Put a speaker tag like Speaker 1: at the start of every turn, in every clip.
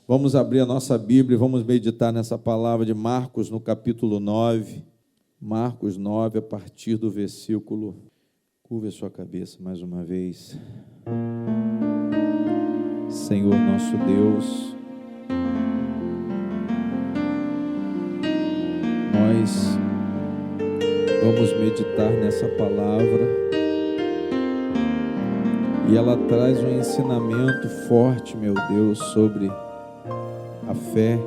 Speaker 1: Vamos abrir a nossa Bíblia e vamos meditar nessa palavra de Marcos, no capítulo 9. Marcos 9, a partir do versículo... Curva a sua cabeça mais uma vez. Senhor nosso Deus, nós vamos meditar nessa palavra e ela traz um ensinamento forte, meu Deus, sobre a fé,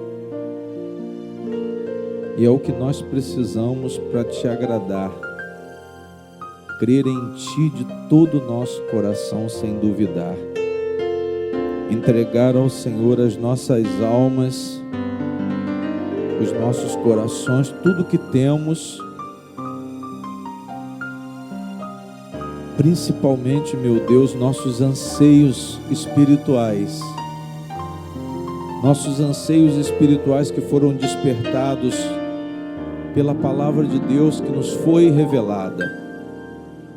Speaker 1: e é o que nós precisamos para te agradar, crer em ti de todo o nosso coração sem duvidar, entregar ao Senhor as nossas almas, os nossos corações, tudo que temos, principalmente, meu Deus, nossos anseios espirituais, que foram despertados pela palavra de Deus que nos foi revelada,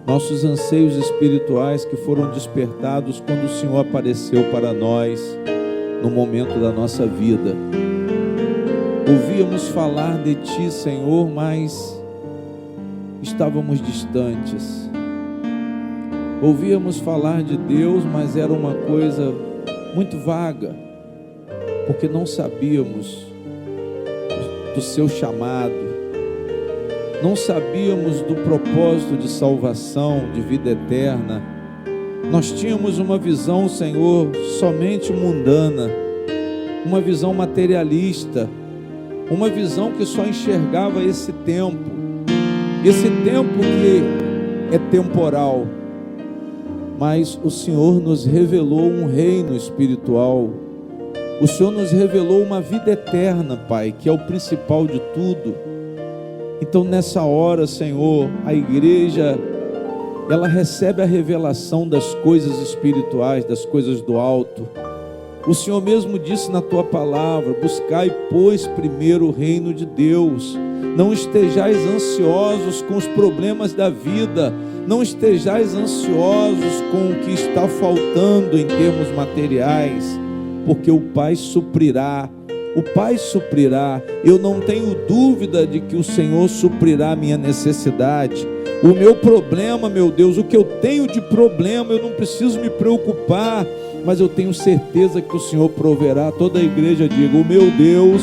Speaker 1: nossos anseios espirituais que foram despertados quando o Senhor apareceu para nós no momento da nossa vida. Ouvíamos falar de ti, Senhor, mas estávamos distantes. Ouvíamos falar de Deus, mas era uma coisa muito vaga, porque não sabíamos do seu chamado, não sabíamos do propósito de salvação, de vida eterna. Nós tínhamos uma visão, Senhor, somente mundana, uma visão materialista, uma visão que só enxergava esse tempo que é temporal. Mas o Senhor nos revelou um reino espiritual, o Senhor nos revelou uma vida eterna, Pai, que é o principal de tudo. Então nessa hora, Senhor, a igreja, ela recebe a revelação das coisas espirituais, das coisas do alto. O Senhor mesmo disse na tua palavra: buscai, pois, primeiro o reino de Deus. Não estejais ansiosos com os problemas da vida, não estejais ansiosos com o que está faltando em termos materiais, porque o Pai suprirá. O Pai suprirá. Eu não tenho dúvida de que o Senhor suprirá a minha necessidade. O meu problema, meu Deus, o que eu tenho de problema, eu não preciso me preocupar, mas eu tenho certeza que o Senhor proverá. Toda a igreja diga: o meu Deus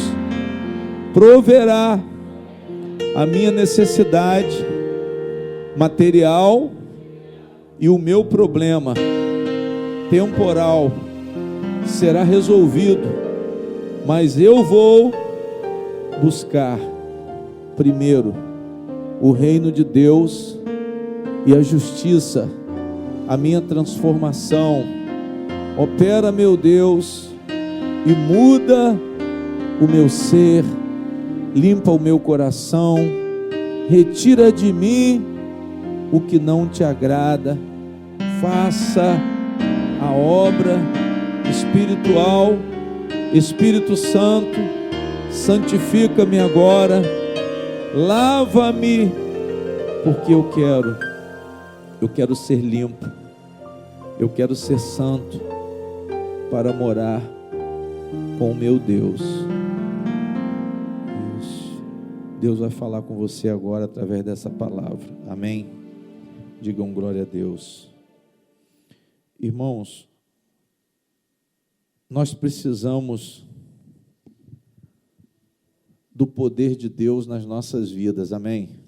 Speaker 1: proverá a minha necessidade material, e o meu problema temporal será resolvido. Mas eu vou buscar primeiro o reino de Deus e a justiça, a minha transformação. Opera, meu Deus, e muda o meu ser, limpa o meu coração, retira de mim o que não te agrada, faça a obra espiritual. Espírito Santo, santifica-me agora, lava-me, porque eu quero ser limpo, eu quero ser santo para morar com o meu Deus. Isso. Deus vai falar com você agora através dessa palavra, amém? Digam glória a Deus. Irmãos, nós precisamos do poder de Deus nas nossas vidas, amém?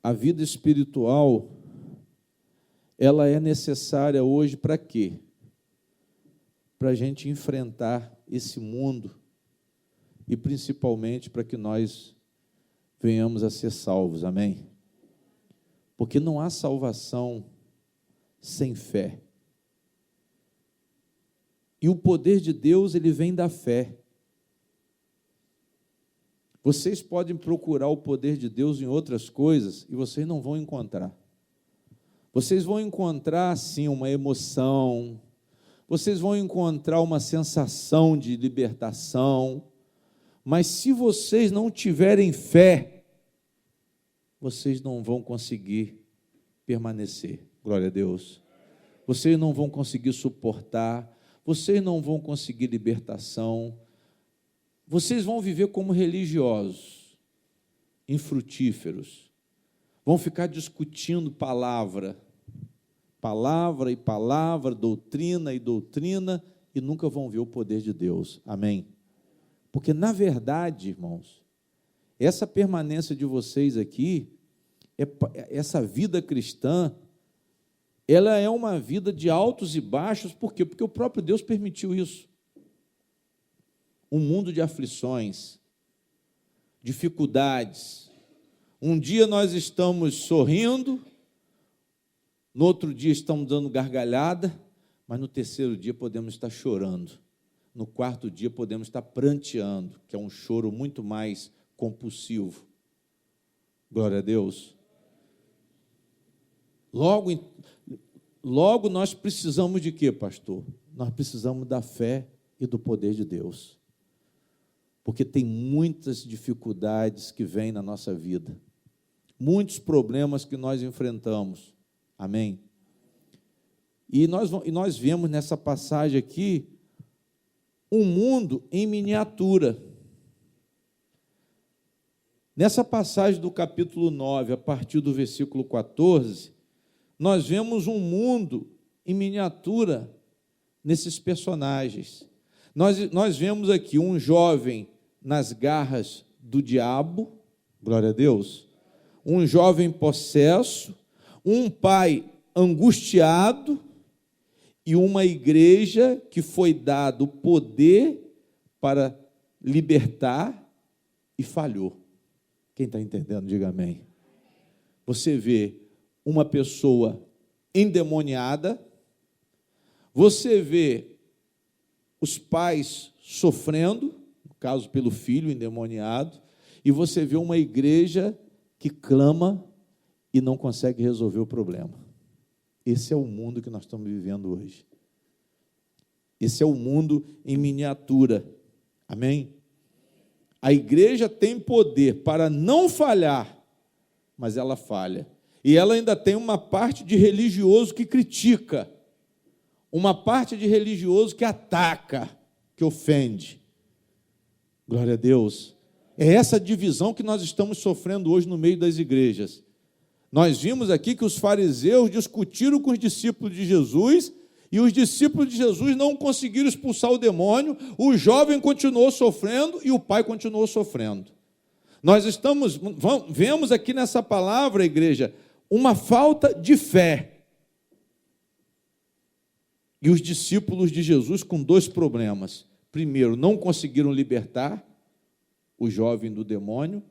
Speaker 1: A vida espiritual, ela é necessária hoje para quê? Para a gente enfrentar esse mundo e principalmente para que nós venhamos a ser salvos, amém? Porque não há salvação sem fé. E o poder de Deus, ele vem da fé. Vocês podem procurar o poder de Deus em outras coisas e vocês não vão encontrar. Vocês vão encontrar, sim, uma emoção. Vocês vão encontrar uma sensação de libertação. Mas se vocês não tiverem fé, vocês não vão conseguir permanecer. Glória a Deus. Vocês não vão conseguir suportar. vocês não vão conseguir libertação, vocês vão viver como religiosos, infrutíferos, vão ficar discutindo palavra e palavra, doutrina e doutrina, e nunca vão ver o poder de Deus. Amém? Porque, na verdade, irmãos, essa permanência de vocês aqui, essa vida cristã, ela é uma vida de altos e baixos. Por quê? Porque o próprio Deus permitiu isso. Um mundo de aflições, dificuldades. Um dia nós estamos sorrindo, no outro dia estamos dando gargalhada, mas no terceiro dia podemos estar chorando. No quarto dia podemos estar pranteando, que é um choro muito mais compulsivo. Glória a Deus. Logo nós precisamos de quê, pastor? Nós precisamos da fé e do poder de Deus. Porque tem muitas dificuldades que vêm na nossa vida. Muitos problemas que nós enfrentamos. Amém? E nós vemos nessa passagem aqui um mundo em miniatura. Nessa passagem do capítulo 9, a partir do versículo 14, nós vemos um mundo em miniatura nesses personagens. Nós vemos aqui um jovem nas garras do diabo, glória a Deus, um jovem possesso, um pai angustiado e uma igreja que foi dado poder para libertar e falhou. Quem está entendendo, diga amém. Você vê uma pessoa endemoniada, você vê os pais sofrendo, no caso pelo filho endemoniado, e você vê uma igreja que clama e não consegue resolver o problema. Esse é o mundo que nós estamos vivendo hoje. Esse é o mundo em miniatura. Amém? A igreja tem poder para não falhar, mas ela falha. E ela ainda tem uma parte de religioso que critica, uma parte de religioso que ataca, que ofende. Glória a Deus. É essa divisão que nós estamos sofrendo hoje no meio das igrejas. Nós vimos aqui que os fariseus discutiram com os discípulos de Jesus, e os discípulos de Jesus não conseguiram expulsar o demônio, o jovem continuou sofrendo e o pai continuou sofrendo. Nós vemos aqui nessa palavra, igreja, uma falta de fé. E os discípulos de Jesus com dois problemas. Primeiro, não conseguiram libertar o jovem do demônio,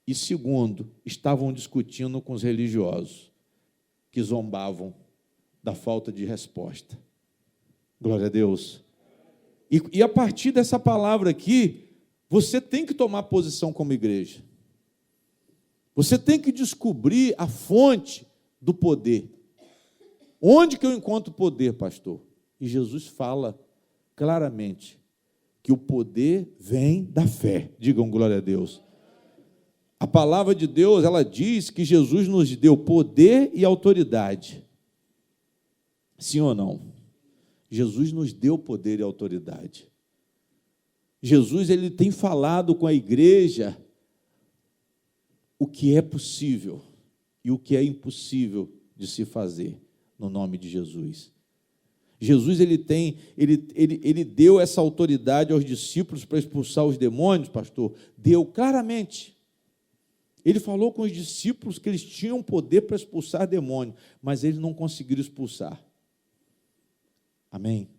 Speaker 1: e segundo, estavam discutindo com os religiosos, que zombavam da falta de resposta. Glória a Deus. E a partir dessa palavra aqui, você tem que tomar posição como igreja. Você tem que descobrir a fonte do poder. Onde que eu encontro poder, pastor? E Jesus fala claramente que o poder vem da fé. Digam glória a Deus. A palavra de Deus, ela diz que Jesus nos deu poder e autoridade. Sim ou não? Jesus nos deu poder e autoridade. Jesus, ele tem falado com a igreja o que é possível e o que é impossível de se fazer, no nome de Jesus. Jesus, ele deu essa autoridade aos discípulos para expulsar os demônios, pastor, deu claramente. Ele falou com os discípulos que eles tinham poder para expulsar demônio, mas eles não conseguiram expulsar. Amém?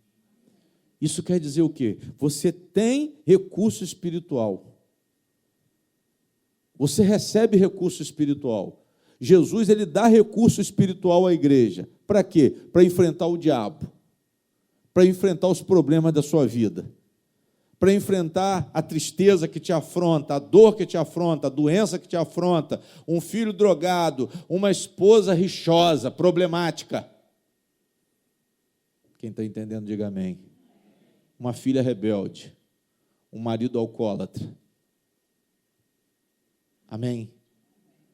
Speaker 1: Isso quer dizer o quê? Você tem recurso espiritual. Você recebe recurso espiritual. Jesus, ele dá recurso espiritual à igreja. Para quê? Para enfrentar o diabo. Para enfrentar os problemas da sua vida. Para enfrentar a tristeza que te afronta, a dor que te afronta, a doença que te afronta, um filho drogado, uma esposa rixosa, problemática. Quem está entendendo, diga amém. Uma filha rebelde, um marido alcoólatra. Amém?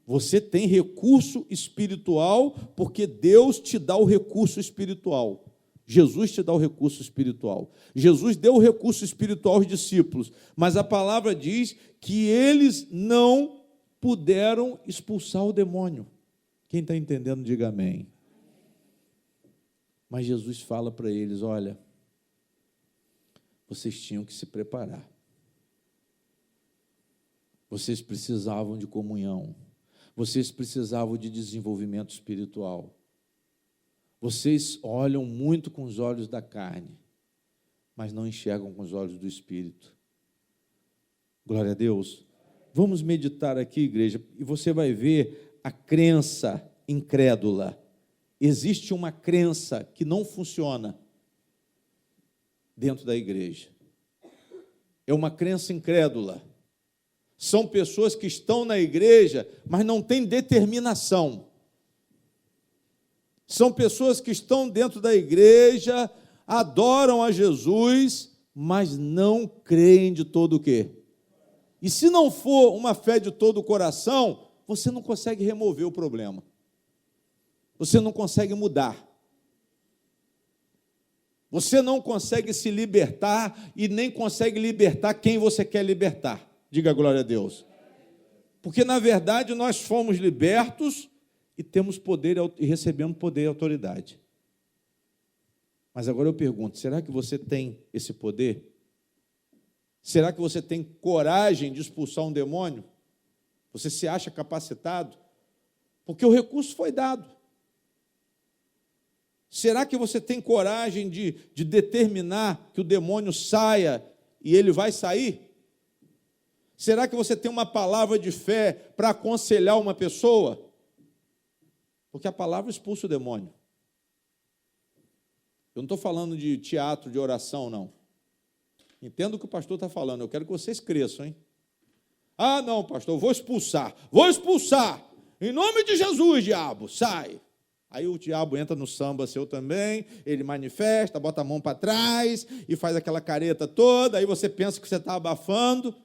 Speaker 1: Você tem recurso espiritual porque Deus te dá o recurso espiritual Jesus te dá o recurso espiritual. Jesus deu o recurso espiritual aos discípulos, mas a palavra diz que eles não puderam expulsar o demônio. Quem está entendendo, diga amém. Mas Jesus fala para eles, olha, vocês tinham que se preparar. Vocês precisavam de comunhão. Vocês precisavam de desenvolvimento espiritual. Vocês olham muito com os olhos da carne, mas não enxergam com os olhos do Espírito. Glória a Deus. Vamos meditar aqui, igreja, e você vai ver a crença incrédula. Existe uma crença que não funciona dentro da igreja. É uma crença incrédula. São pessoas que estão na igreja, mas não têm determinação. São pessoas que estão dentro da igreja, adoram a Jesus, mas não creem de todo o quê? E se não for uma fé de todo o coração, você não consegue remover o problema. Você não consegue mudar. Você não consegue se libertar e nem consegue libertar quem você quer libertar. Diga glória a Deus. Porque, na verdade, nós fomos libertos e temos poder e recebemos poder e autoridade. Mas agora eu pergunto, será que você tem esse poder? Será que você tem coragem de expulsar um demônio? Você se acha capacitado? Porque o recurso foi dado. Será que você tem coragem de determinar que o demônio saia e ele vai sair? Será que você tem uma palavra de fé para aconselhar uma pessoa? Porque a palavra expulsa o demônio. Eu não estou falando de teatro, de oração, não. Entenda o que o pastor está falando, eu quero que vocês cresçam, hein? Ah, não, pastor, eu vou expulsar, em nome de Jesus, diabo, sai. Aí o diabo entra no samba seu também, ele manifesta, bota a mão para trás e faz aquela careta toda, aí você pensa que você está abafando.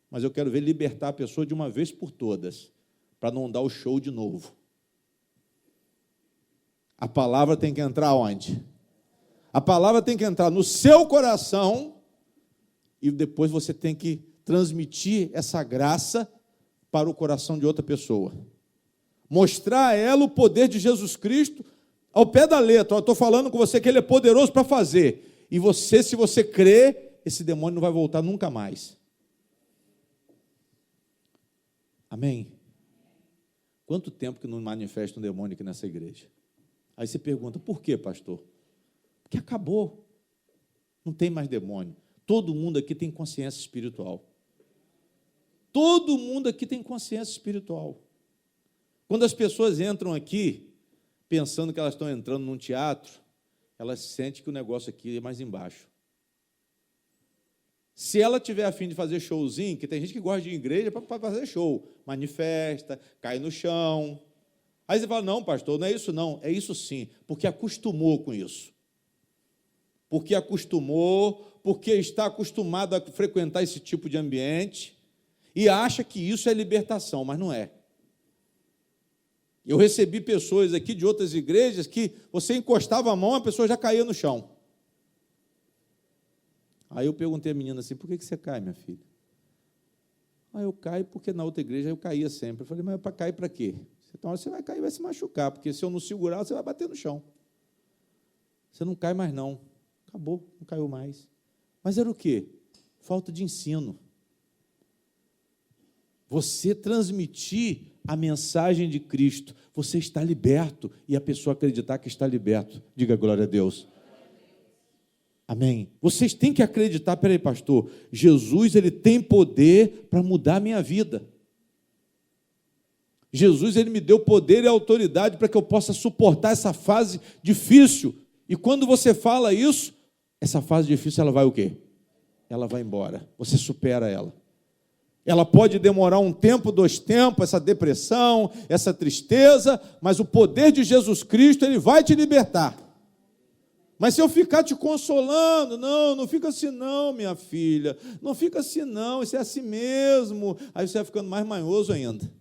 Speaker 1: Mas eu quero ver libertar a pessoa de uma vez por todas, para não dar o show de novo. A palavra tem que entrar onde? A palavra tem que entrar no seu coração e depois você tem que transmitir essa graça para o coração de outra pessoa. Mostrar a ela o poder de Jesus Cristo ao pé da letra. Eu estou falando com você que Ele é poderoso para fazer. E você, se você crer, esse demônio não vai voltar nunca mais. Amém? Quanto tempo que não manifesta um demônio aqui nessa igreja? Aí você pergunta, por quê, pastor? Porque acabou. Não tem mais demônio. Todo mundo aqui tem consciência espiritual. Todo mundo aqui tem consciência espiritual. Quando as pessoas entram aqui, pensando que elas estão entrando num teatro, elas sentem que o negócio aqui é mais embaixo. Se ela tiver a fim de fazer showzinho, que tem gente que gosta de ir em igreja para fazer show, manifesta, cai no chão. Aí você fala, não, pastor, não é isso não, é isso sim, porque acostumou com isso. Porque acostumou, porque está acostumado a frequentar esse tipo de ambiente e acha que isso é libertação, mas não é. Eu recebi pessoas aqui de outras igrejas que você encostava a mão, a pessoa já caía no chão. Aí eu perguntei à menina assim, por que você cai, minha filha? Ah, eu caio porque na outra igreja eu caía sempre. Eu falei, mas para cair para quê? Então você vai cair e vai se machucar, porque se eu não segurar, você vai bater no chão. Você não cai mais não. Acabou, não caiu mais. Mas era o quê? Falta de ensino. Você transmitir a mensagem de Cristo, você está liberto, e a pessoa acreditar que está liberto. Diga glória a Deus. Amém. Vocês têm que acreditar, peraí, pastor, Jesus, ele tem poder para mudar a minha vida. Jesus, ele me deu poder e autoridade para que eu possa suportar essa fase difícil. E quando você fala isso, essa fase difícil, ela vai o quê? Ela vai embora. Você supera ela. Ela pode demorar um tempo, 2 tempos, essa depressão, essa tristeza, mas o poder de Jesus Cristo, ele vai te libertar. Mas se eu ficar te consolando, não fica assim não, minha filha, não fica assim não, isso é assim mesmo, aí você vai ficando mais manhoso ainda.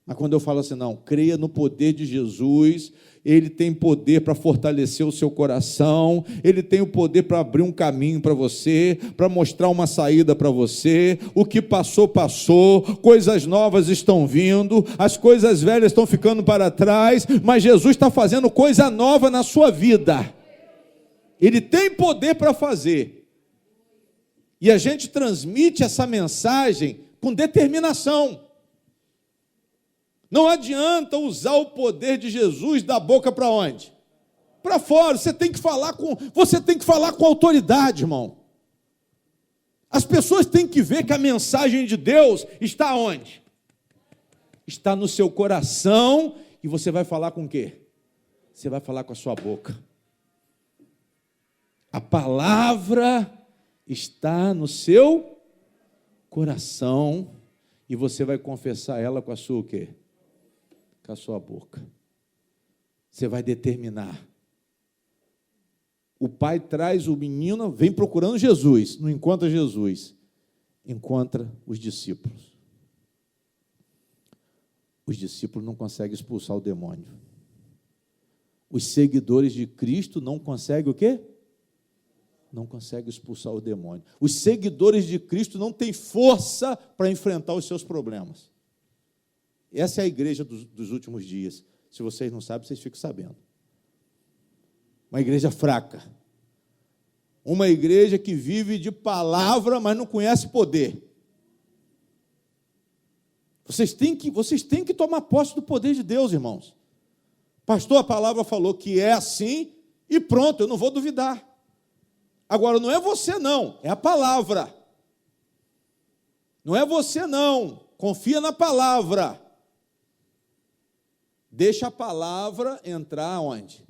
Speaker 1: Mas quando eu falo assim, não, creia no poder de Jesus Ele tem poder para fortalecer o seu coração, Ele tem o poder para abrir um caminho para você, para mostrar uma saída para você. O que passou, passou, coisas novas estão vindo, as coisas velhas estão ficando para trás, mas Jesus está fazendo coisa nova na sua vida. Ele tem poder para fazer. E a gente transmite essa mensagem com determinação. Não adianta usar o poder de Jesus da boca para onde? Para fora. Você tem que falar com autoridade, irmão. As pessoas têm que ver que a mensagem de Deus está onde? Está no seu coração. E você vai falar com o quê? Você vai falar com a sua boca. A palavra está no seu coração. E você vai confessar ela com a sua o quê? Com a sua boca. Você vai determinar. O pai traz o menino, vem procurando Jesus, não encontra Jesus, encontra os discípulos. Os discípulos não conseguem expulsar o demônio. Os seguidores de Cristo não conseguem o quê? Não conseguem expulsar o demônio. Os seguidores de Cristo não têm força para enfrentar os seus problemas. Essa é a igreja dos últimos dias. Se vocês não sabem, vocês ficam sabendo. Uma igreja fraca. Uma igreja que vive de palavra, mas não conhece poder. Vocês têm que tomar posse do poder de Deus, irmãos. Pastor, a palavra falou que é assim e pronto, eu não vou duvidar. Agora, não é você não, é a palavra. Não é você não, confia na palavra. Deixa a palavra entrar onde?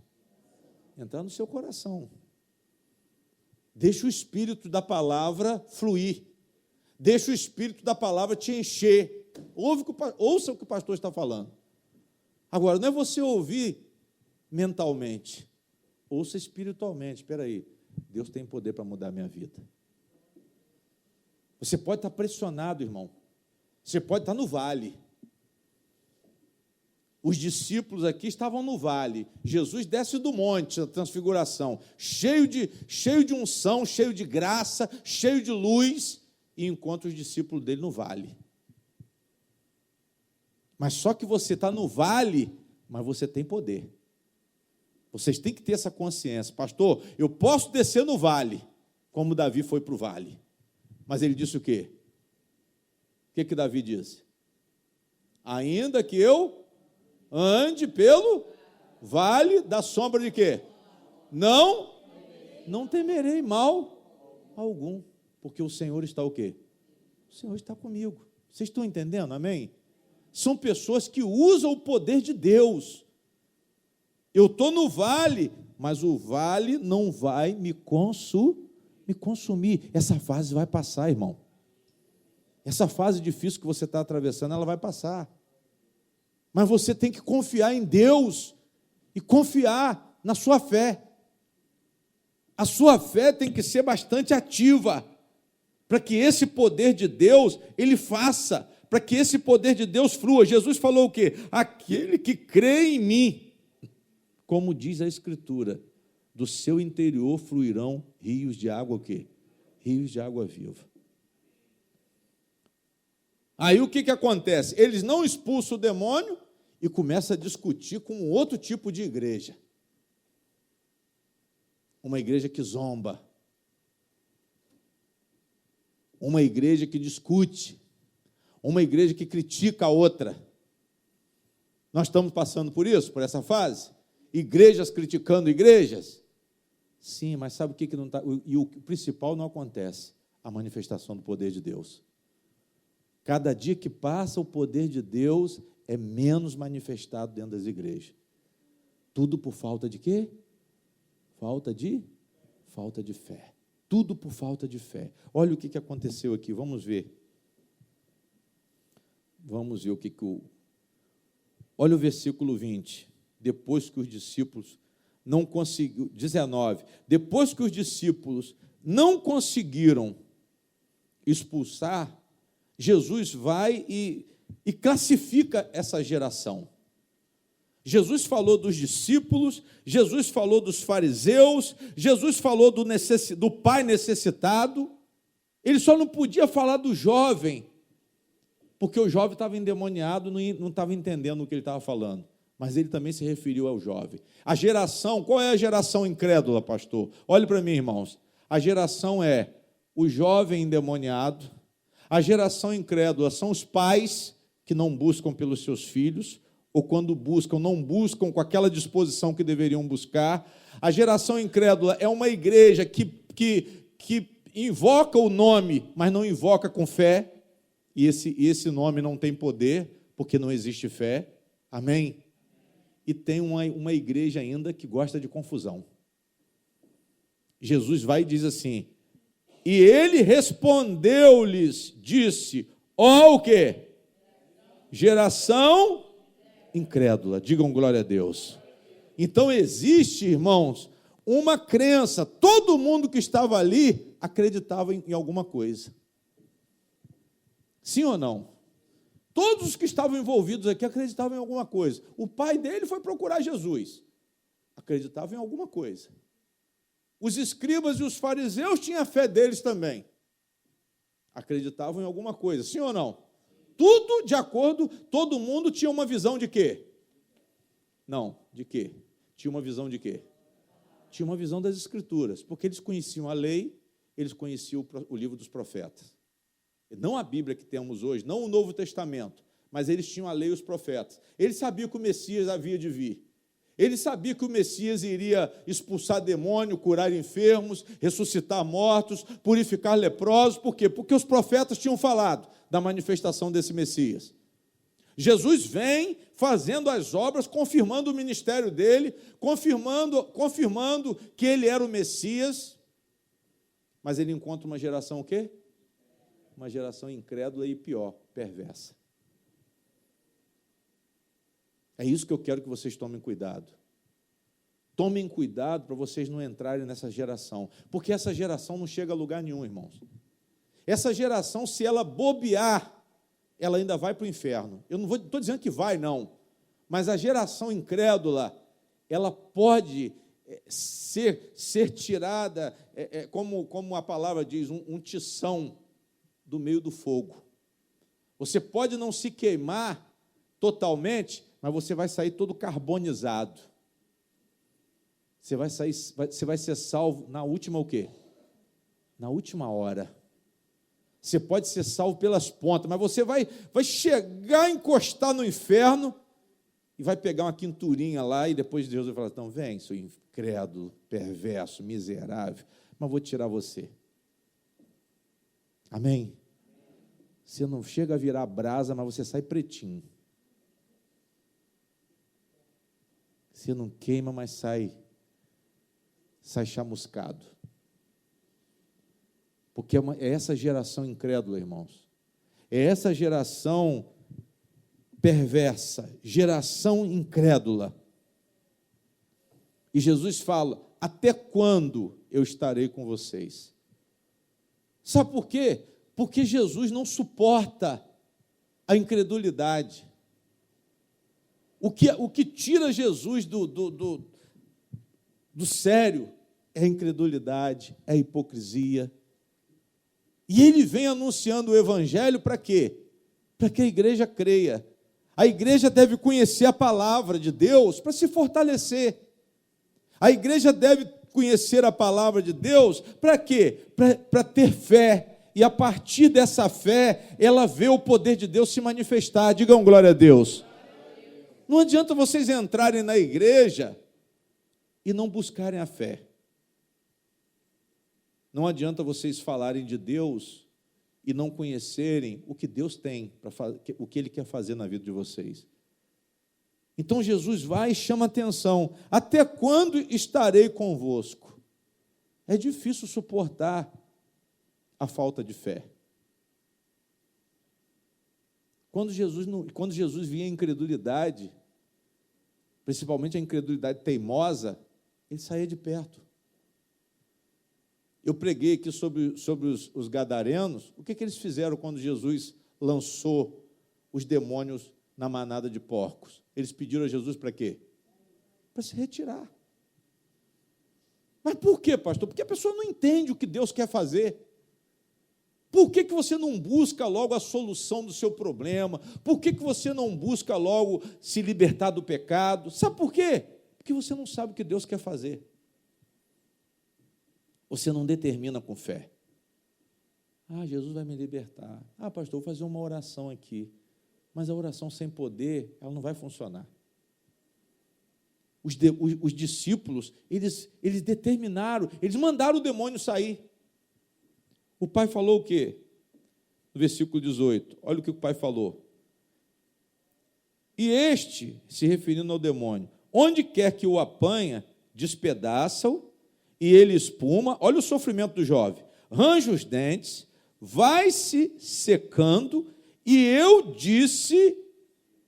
Speaker 1: Entrar no seu coração. Deixa o espírito da palavra fluir. Deixa o espírito da palavra te encher. Ouça o que o pastor está falando. Agora, não é você ouvir mentalmente. Ouça espiritualmente. Espera aí. Deus tem poder para mudar a minha vida. Você pode estar pressionado, irmão. Você pode estar no vale. Os discípulos aqui estavam no vale. Jesus desce do monte, da transfiguração, cheio de unção, cheio de graça, cheio de luz, e encontra os discípulos dele no vale. Mas só que você está no vale, mas você tem poder. Vocês têm que ter essa consciência. Pastor, eu posso descer no vale, como Davi foi para o vale. Mas ele disse o quê? O que Davi disse? Ainda que eu ande pelo vale da sombra de quê? Não temerei mal algum, porque o Senhor está o quê? O Senhor está comigo. Vocês estão entendendo, amém? São pessoas que usam o poder de Deus. Eu estou no vale, mas o vale não vai me consumir. Essa fase vai passar, irmão. Essa fase difícil que você está atravessando, ela vai passar. Mas você tem que confiar em Deus e confiar na sua fé. A sua fé tem que ser bastante ativa, para que esse poder de Deus, ele faça, para que esse poder de Deus flua. Jesus falou o quê? Aquele que crê em mim, como diz a Escritura, do seu interior fluirão rios de água o quê? Rios de água viva. Aí o que acontece? Eles não expulsam o demônio e começam a discutir com outro tipo de igreja. Uma igreja que zomba. Uma igreja que discute. Uma igreja que critica a outra. Nós estamos passando por isso, por essa fase? Igrejas criticando igrejas? Sim, mas sabe o que não está? E o principal não acontece: a manifestação do poder de Deus. Cada dia que passa, o poder de Deus é menos manifestado dentro das igrejas. Tudo por falta de quê? Falta de fé. Tudo por falta de fé. Olha o que aconteceu aqui, vamos ver. Vamos ver o que Olha o versículo 20. Depois que os discípulos não conseguiram, 19, depois que os discípulos não conseguiram expulsar, Jesus vai e classifica essa geração. Jesus falou dos discípulos, Jesus falou dos fariseus, Jesus falou do pai necessitado. Ele só não podia falar do jovem, porque o jovem estava endemoniado, não estava entendendo o que ele estava falando. Mas ele também se referiu ao jovem. A geração, qual é a geração incrédula, pastor? Olhe para mim, irmãos. A geração é o jovem endemoniado. A geração incrédula são os pais que não buscam pelos seus filhos, ou quando buscam, não buscam com aquela disposição que deveriam buscar. A geração incrédula é uma igreja que invoca o nome, mas não invoca com fé, e esse nome não tem poder, porque não existe fé. Amém? E tem uma igreja ainda que gosta de confusão. Jesus vai e diz assim, e ele respondeu-lhes, disse, ó o quê? Geração incrédula. Digam glória a Deus. Então existe, irmãos, uma crença. Todo mundo que estava ali acreditava em alguma coisa. Sim ou não? Todos os que estavam envolvidos aqui acreditavam em alguma coisa. O pai dele foi procurar Jesus. Acreditava em alguma coisa. Os escribas e os fariseus tinham a fé deles também. Acreditavam em alguma coisa. Sim ou não? Tudo de acordo, todo mundo tinha uma visão de quê? Não, de quê? Tinha uma visão de quê? Tinha uma visão das Escrituras, porque eles conheciam a lei, eles conheciam o livro dos profetas. Não a Bíblia que temos hoje, não o Novo Testamento, mas eles tinham a lei e os profetas. Eles sabiam que o Messias havia de vir. Eles sabiam que o Messias iria expulsar demônio, curar enfermos, ressuscitar mortos, purificar leprosos. Por quê? Porque os profetas tinham falado da manifestação desse Messias. Jesus vem fazendo as obras, confirmando o ministério dele, confirmando que ele era o Messias, mas ele encontra uma geração o quê? Uma geração incrédula e pior, perversa. É isso que eu quero que vocês tomem cuidado. Tomem cuidado para vocês não entrarem nessa geração, porque essa geração não chega a lugar nenhum, irmãos. Essa geração, se ela bobear, ela ainda vai para o inferno. Eu não estou dizendo que vai, não, mas a geração incrédula, ela pode ser tirada, como a palavra diz, um tição do meio do fogo. Você pode não se queimar totalmente, mas você vai sair todo carbonizado. Você vai ser salvo na última o quê? Na última hora. Você pode ser salvo pelas pontas, mas você vai chegar a encostar no inferno e vai pegar uma quinturinha lá e depois Deus vai falar, então vem, seu incrédulo, perverso, miserável, mas vou tirar você. Amém? Você não chega a virar brasa, mas você sai pretinho. Você não queima, mas sai chamuscado. Porque é essa geração incrédula, irmãos. É essa geração perversa, geração incrédula. E Jesus fala, até quando eu estarei com vocês? Sabe por quê? Porque Jesus não suporta a incredulidade. O que tira Jesus do sério é a incredulidade, é a hipocrisia. E ele vem anunciando o evangelho para quê? Para que a igreja creia. A igreja deve conhecer a palavra de Deus para se fortalecer. A igreja deve conhecer a palavra de Deus para quê? Para ter fé. E a partir dessa fé, ela vê o poder de Deus se manifestar. Digam glória a Deus. Não adianta vocês entrarem na igreja e não buscarem a fé. Não adianta vocês falarem de Deus e não conhecerem o que Deus tem, o que Ele quer fazer na vida de vocês. Então Jesus vai e chama atenção. Até quando estarei convosco? É difícil suportar a falta de fé. Quando Jesus via a incredulidade, principalmente a incredulidade teimosa, ele saía de perto. Eu preguei aqui sobre os gadarenos. O que eles fizeram quando Jesus lançou os demônios na manada de porcos? Eles pediram a Jesus para quê? Para se retirar. Mas por quê, pastor? Porque a pessoa não entende o que Deus quer fazer. Por que você não busca logo a solução do seu problema? Por que você não busca logo se libertar do pecado? Sabe por quê? Porque você não sabe o que Deus quer fazer. Você não determina com fé. Jesus vai me libertar. Pastor, vou fazer uma oração aqui. Mas a oração sem poder, ela não vai funcionar. Os discípulos, eles determinaram, eles mandaram o demônio sair. O pai falou o quê? No versículo 18, olha o que o pai falou. E este, se referindo ao demônio, onde quer que o apanha, despedaça-o, e ele espuma, olha o sofrimento do jovem, range os dentes, vai se secando, e eu disse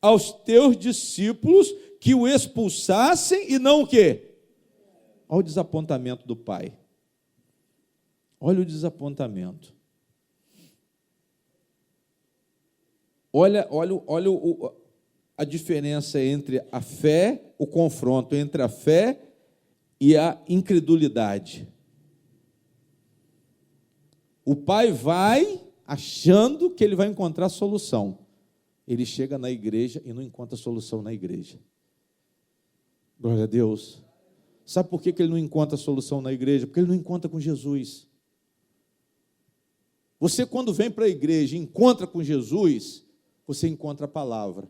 Speaker 1: aos teus discípulos que o expulsassem e não o quê? Olha o desapontamento do pai. Olha o desapontamento. Olha a diferença entre a fé, o confronto entre a fé e a incredulidade. O pai vai achando que ele vai encontrar solução. Ele chega na igreja e não encontra solução na igreja. Glória a Deus. Sabe por que ele não encontra solução na igreja? Porque ele não encontra com Jesus. Você, quando vem para a igreja e encontra com Jesus, você encontra a palavra.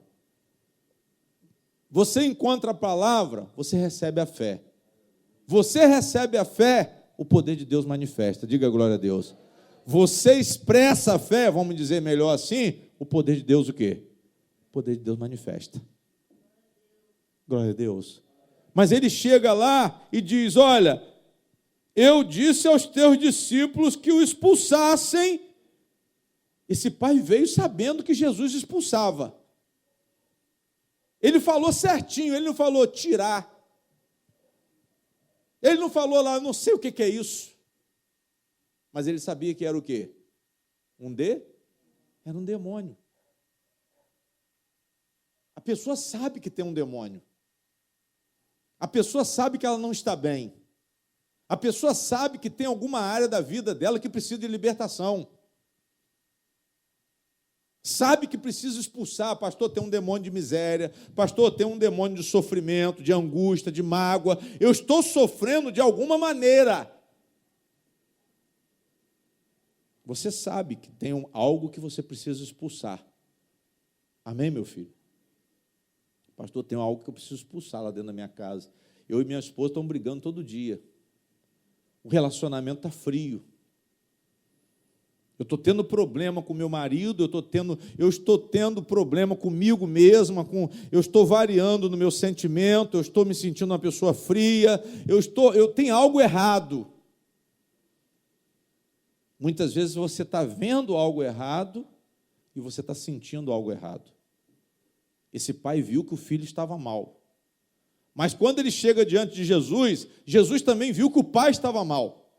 Speaker 1: Você encontra a palavra, você recebe a fé. Você recebe a fé, o poder de Deus manifesta. Diga glória a Deus. Você expressa a fé, vamos dizer melhor assim, o poder de Deus o quê? O poder de Deus manifesta. Glória a Deus. Mas ele chega lá e diz, olha, eu disse aos teus discípulos que o expulsassem. Esse pai veio sabendo que Jesus expulsava. Ele falou certinho, ele não falou tirar. Ele não falou lá, não sei o que é isso. Mas ele sabia que era o quê? Era um demônio. A pessoa sabe que tem um demônio. A pessoa sabe que ela não está bem. A pessoa sabe que tem alguma área da vida dela que precisa de libertação. Sabe que precisa expulsar. Pastor, tem um demônio de miséria. Pastor, tem um demônio de sofrimento, de angústia, de mágoa. Eu estou sofrendo de alguma maneira. Você sabe que tem algo que você precisa expulsar. Amém, meu filho? Pastor, tem algo que eu preciso expulsar lá dentro da minha casa. Eu e minha esposa estamos brigando todo dia. O relacionamento está frio. Eu estou tendo problema com meu marido, eu estou tendo problema comigo mesma, eu estou variando no meu sentimento, eu estou me sentindo uma pessoa fria, eu tenho algo errado. Muitas vezes você está vendo algo errado e você está sentindo algo errado. Esse pai viu que o filho estava mal. Mas quando ele chega diante de Jesus, Jesus também viu que o pai estava mal.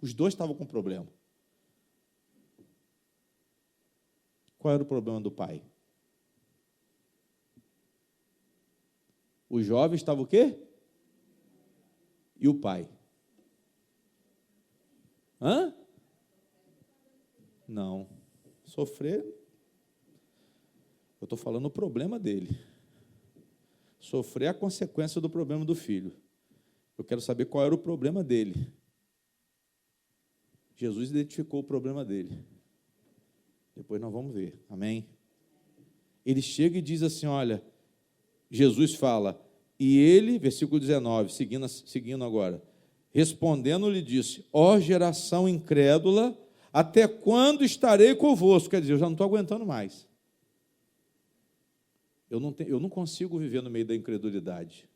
Speaker 1: Os dois estavam com problema. Qual era o problema do pai? O jovem estava o quê? E o pai? Não. Sofrer, eu estou falando o problema dele. Sofrer é a consequência do problema do filho. Eu quero saber qual era o problema dele. Jesus identificou o problema dele. Depois nós vamos ver, amém? Ele chega e diz assim, olha, Jesus fala, e ele, versículo 19, seguindo agora, respondendo lhe disse, ó geração incrédula, até quando estarei convosco? Quer dizer, eu já não estou aguentando mais. Eu não consigo viver no meio da incredulidade.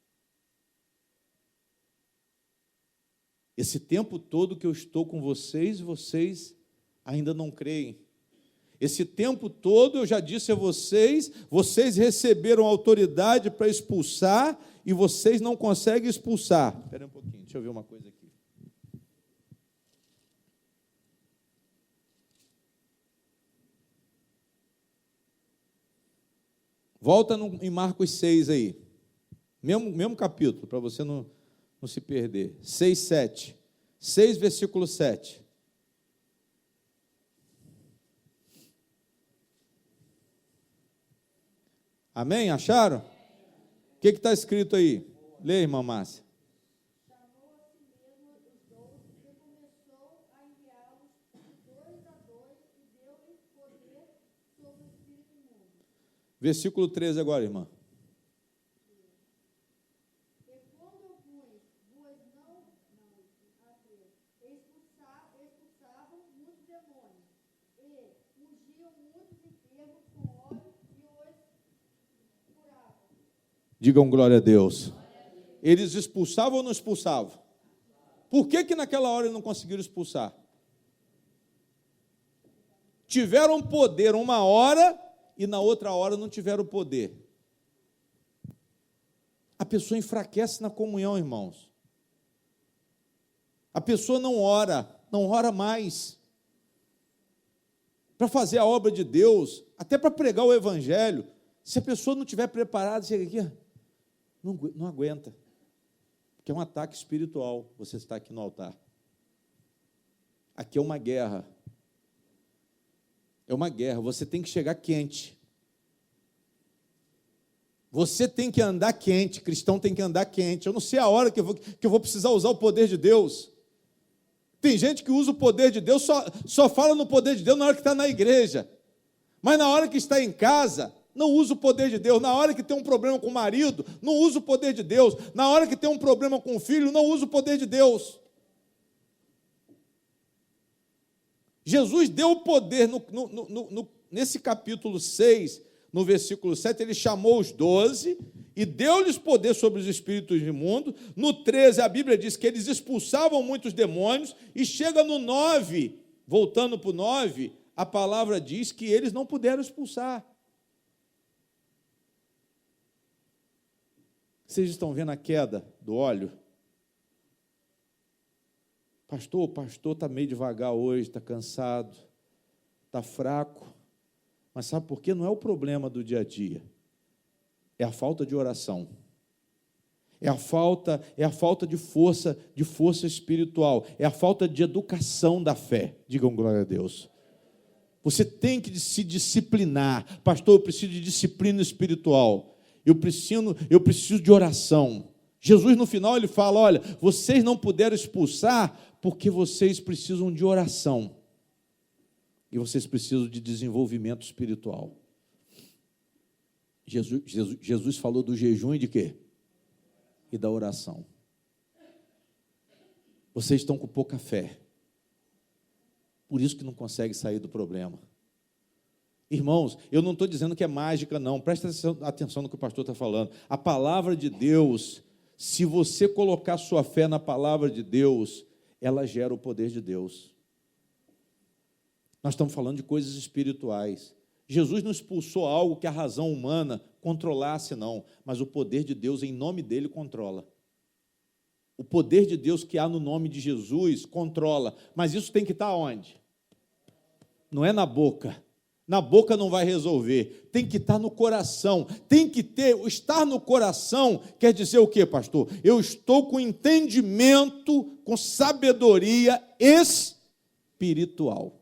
Speaker 1: Esse tempo todo que eu estou com vocês ainda não creem. Esse tempo todo eu já disse a vocês receberam autoridade para expulsar e vocês não conseguem expulsar. Espera um pouquinho, deixa eu ver uma coisa aqui. Volta em Marcos 6 aí. Mesmo capítulo, para você não se perder. 6, 7. 6, versículo 7. Amém? Acharam? O que está escrito aí? Lê, irmã Márcia.
Speaker 2: Chamou a si mesmo os 12 e começou a enviá-los dois a dois e deu-lhes poder sobre o espírito imundo.
Speaker 1: Versículo 13 agora, irmã.
Speaker 2: E quando alguns vos não expulsavam muitos demônios e ungiam muitos enfermos com óleo e os curavam.
Speaker 1: Digam glória a Deus. Eles expulsavam ou não expulsavam? Por que naquela hora eles não conseguiram expulsar? Tiveram poder uma hora e na outra hora não tiveram poder. A pessoa enfraquece na comunhão, irmãos. A pessoa não ora mais. Para fazer a obra de Deus, até para pregar o evangelho, se a pessoa não estiver preparada, chega aqui, não aguenta. Porque é um ataque espiritual, você está aqui no altar. Aqui é uma guerra. É uma guerra, você tem que chegar quente. Você tem que andar quente, cristão tem que andar quente. Eu não sei a hora que eu vou precisar usar o poder de Deus. Tem gente que usa o poder de Deus, só fala no poder de Deus na hora que está na igreja. Mas na hora que está em casa, não usa o poder de Deus. Na hora que tem um problema com o marido, não usa o poder de Deus. Na hora que tem um problema com o filho, não usa o poder de Deus. Jesus deu o poder nesse capítulo 6, no versículo 7, ele chamou os 12 e deu-lhes poder sobre os espíritos imundos. No 13, a Bíblia diz que eles expulsavam muitos demônios, e chega no 9, voltando para o 9, a palavra diz que eles não puderam expulsar. Vocês estão vendo a queda do óleo? Pastor, o pastor está meio devagar hoje, está cansado, está fraco. Mas sabe por quê? Não é o problema do dia a dia. É a falta de oração. É a falta de força espiritual. É a falta de educação da fé. Digam glória a Deus. Você tem que se disciplinar. Pastor, eu preciso de disciplina espiritual. Eu preciso de oração. Jesus, no final, ele fala, olha, vocês não puderam expulsar porque vocês precisam de oração. E vocês precisam de desenvolvimento espiritual. Jesus falou do jejum e de quê? E da oração. Vocês estão com pouca fé. Por isso que não conseguem sair do problema. Irmãos, eu não estou dizendo que é mágica, não. Presta atenção no que o pastor está falando. A palavra de Deus, se você colocar sua fé na palavra de Deus, ela gera o poder de Deus. Nós estamos falando de coisas espirituais. Jesus não expulsou algo que a razão humana controlasse, não. Mas o poder de Deus, em nome dele, controla. O poder de Deus que há no nome de Jesus controla. Mas isso tem que estar onde? Não é na boca. Na boca não vai resolver. Tem que estar no coração. Tem que estar no coração quer dizer o quê, pastor? Eu estou com entendimento, com sabedoria espiritual.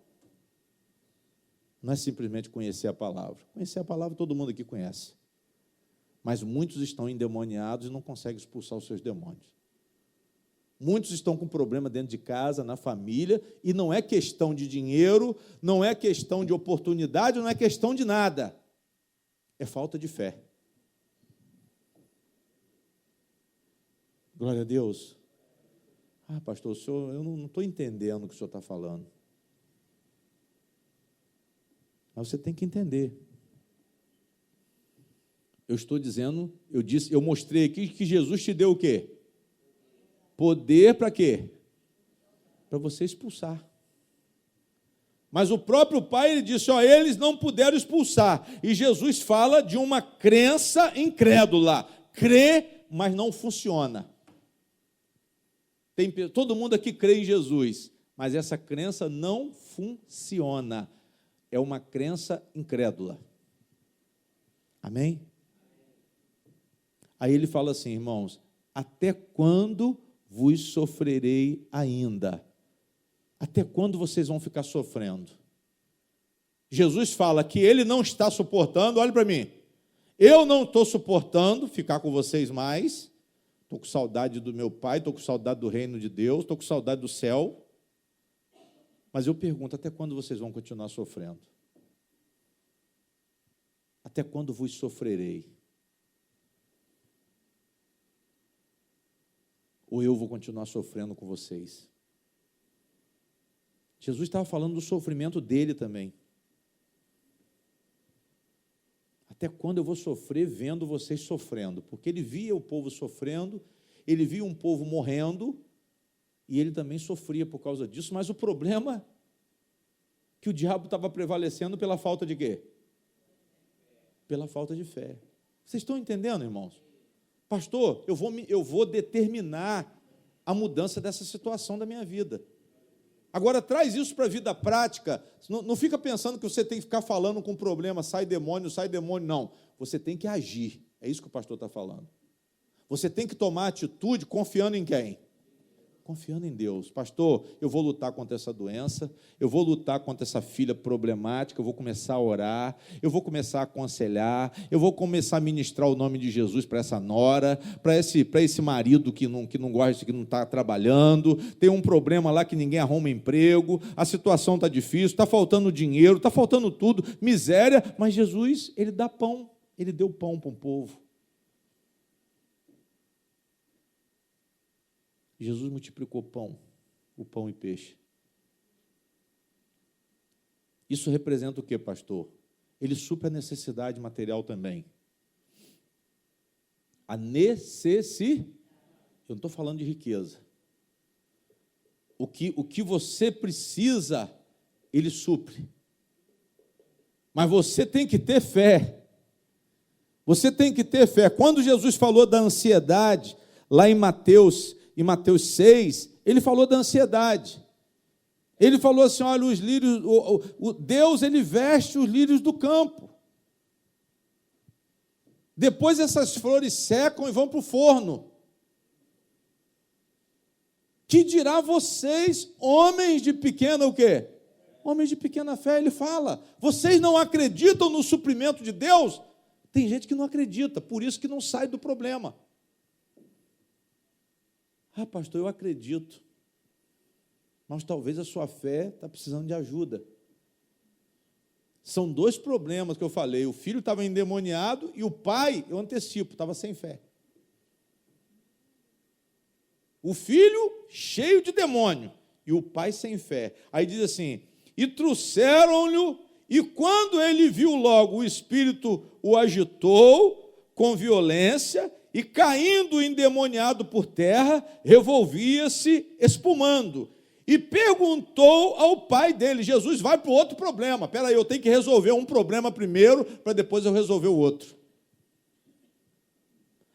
Speaker 1: Não é simplesmente conhecer a palavra. Conhecer a palavra todo mundo aqui conhece. Mas muitos estão endemoniados e não conseguem expulsar os seus demônios. Muitos estão com problema dentro de casa, na família, e não é questão de dinheiro, não é questão de oportunidade, não é questão de nada. É falta de fé. Glória a Deus. Ah, pastor, o senhor, eu não estou entendendo o que o senhor está falando. Mas você tem que entender. Eu estou dizendo, eu mostrei aqui que Jesus te deu o quê? Poder para quê? Para você expulsar. Mas o próprio Pai, ele disse, eles não puderam expulsar. E Jesus fala de uma crença incrédula. Crê, mas não funciona. Todo mundo aqui crê em Jesus, mas essa crença não funciona. É uma crença incrédula. Amém? Aí ele fala assim, irmãos, até quando vos sofrerei ainda? Até quando vocês vão ficar sofrendo? Jesus fala que ele não está suportando, olha para mim, eu não estou suportando ficar com vocês mais, estou com saudade do meu Pai, estou com saudade do reino de Deus, estou com saudade do céu, mas eu pergunto, até quando vocês vão continuar sofrendo? Até quando vos sofrerei? Ou eu vou continuar sofrendo com vocês? Jesus estava falando do sofrimento dele também. Até quando eu vou sofrer vendo vocês sofrendo? Porque ele via o povo sofrendo, ele via um povo morrendo, e ele também sofria por causa disso, mas o problema é que o diabo estava prevalecendo pela falta de quê? Pela falta de fé. Vocês estão entendendo, irmãos? Pastor, eu vou determinar a mudança dessa situação da minha vida. Agora, traz isso para a vida prática. Não fica pensando que você tem que ficar falando com problema, sai demônio, não. Você tem que agir. É isso que o pastor está falando. Você tem que tomar atitude confiando em quem? Confiando em Deus. Pastor, eu vou lutar contra essa doença, eu vou lutar contra essa filha problemática, eu vou começar a orar, eu vou começar a aconselhar, eu vou começar a ministrar o nome de Jesus para essa nora, para esse marido que não gosta, que não está trabalhando, tem um problema lá que ninguém arruma emprego, a situação está difícil, está faltando dinheiro, está faltando tudo, miséria, mas Jesus, ele dá pão, ele deu pão para um povo. Jesus multiplicou o pão e peixe. Isso representa o que, pastor? Ele supre a necessidade material também. A necessidade. Eu não estou falando de riqueza. O que você precisa, ele supre. Mas você tem que ter fé. Você tem que ter fé. Quando Jesus falou da ansiedade, lá em Mateus 6, ele falou da ansiedade. Ele falou assim, olha, os lírios, Deus, ele veste os lírios do campo. Depois essas flores secam e vão para o forno. Que dirá vocês, homens de pequena o quê? Homens de pequena fé, ele fala. Vocês não acreditam no suprimento de Deus? Tem gente que não acredita, por isso que não sai do problema. Ah, pastor, eu acredito, mas talvez a sua fé está precisando de ajuda. São dois problemas que eu falei, o filho estava endemoniado e o pai, eu antecipo, estava sem fé. O filho cheio de demônio e o pai sem fé. Aí diz assim, e trouxeram-lhe, e quando ele viu logo, o espírito o agitou com violência, e caindo endemoniado por terra, revolvia-se espumando. E perguntou ao pai dele, Jesus vai para o outro problema. Espera aí, eu tenho que resolver um problema primeiro, para depois eu resolver o outro.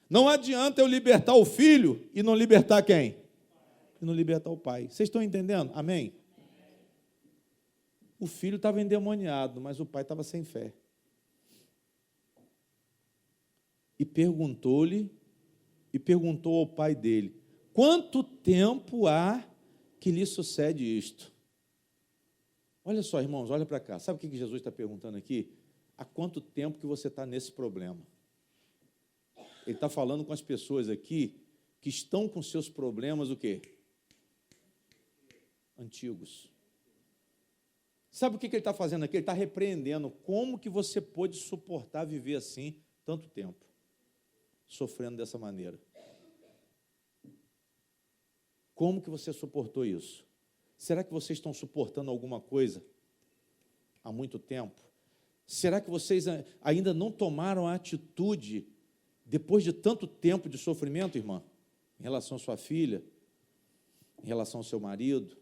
Speaker 1: Não adianta eu libertar o filho e não libertar quem? E não libertar o pai. Vocês estão entendendo? Amém? O filho estava endemoniado, mas o pai estava sem fé. E perguntou ao pai dele, quanto tempo há que lhe sucede isto? Olha só, irmãos, olha para cá. Sabe o que Jesus está perguntando aqui? Há quanto tempo que você está nesse problema? Ele está falando com as pessoas aqui que estão com seus problemas, o quê? Antigos. Sabe o que ele está fazendo aqui? Ele está repreendendo como que você pôde suportar viver assim tanto tempo, sofrendo dessa maneira. Como que você suportou isso? Será que vocês estão suportando alguma coisa há muito tempo? Será que vocês ainda não tomaram a atitude, depois de tanto tempo de sofrimento, irmã, em relação à sua filha, em relação ao seu marido,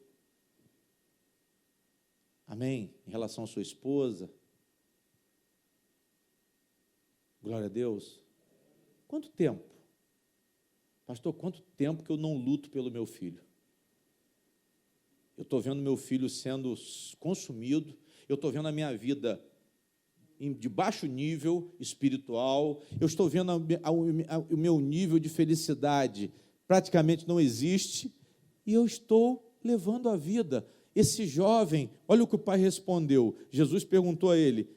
Speaker 1: amém? Em relação à sua esposa? Glória a Deus. Quanto tempo? Pastor, quanto tempo que eu não luto pelo meu filho? Eu estou vendo meu filho sendo consumido, eu estou vendo a minha vida de baixo nível espiritual, eu estou vendo o meu nível de felicidade praticamente não existe, e eu estou levando a vida. Esse jovem, olha o que o pai respondeu. Jesus perguntou a ele: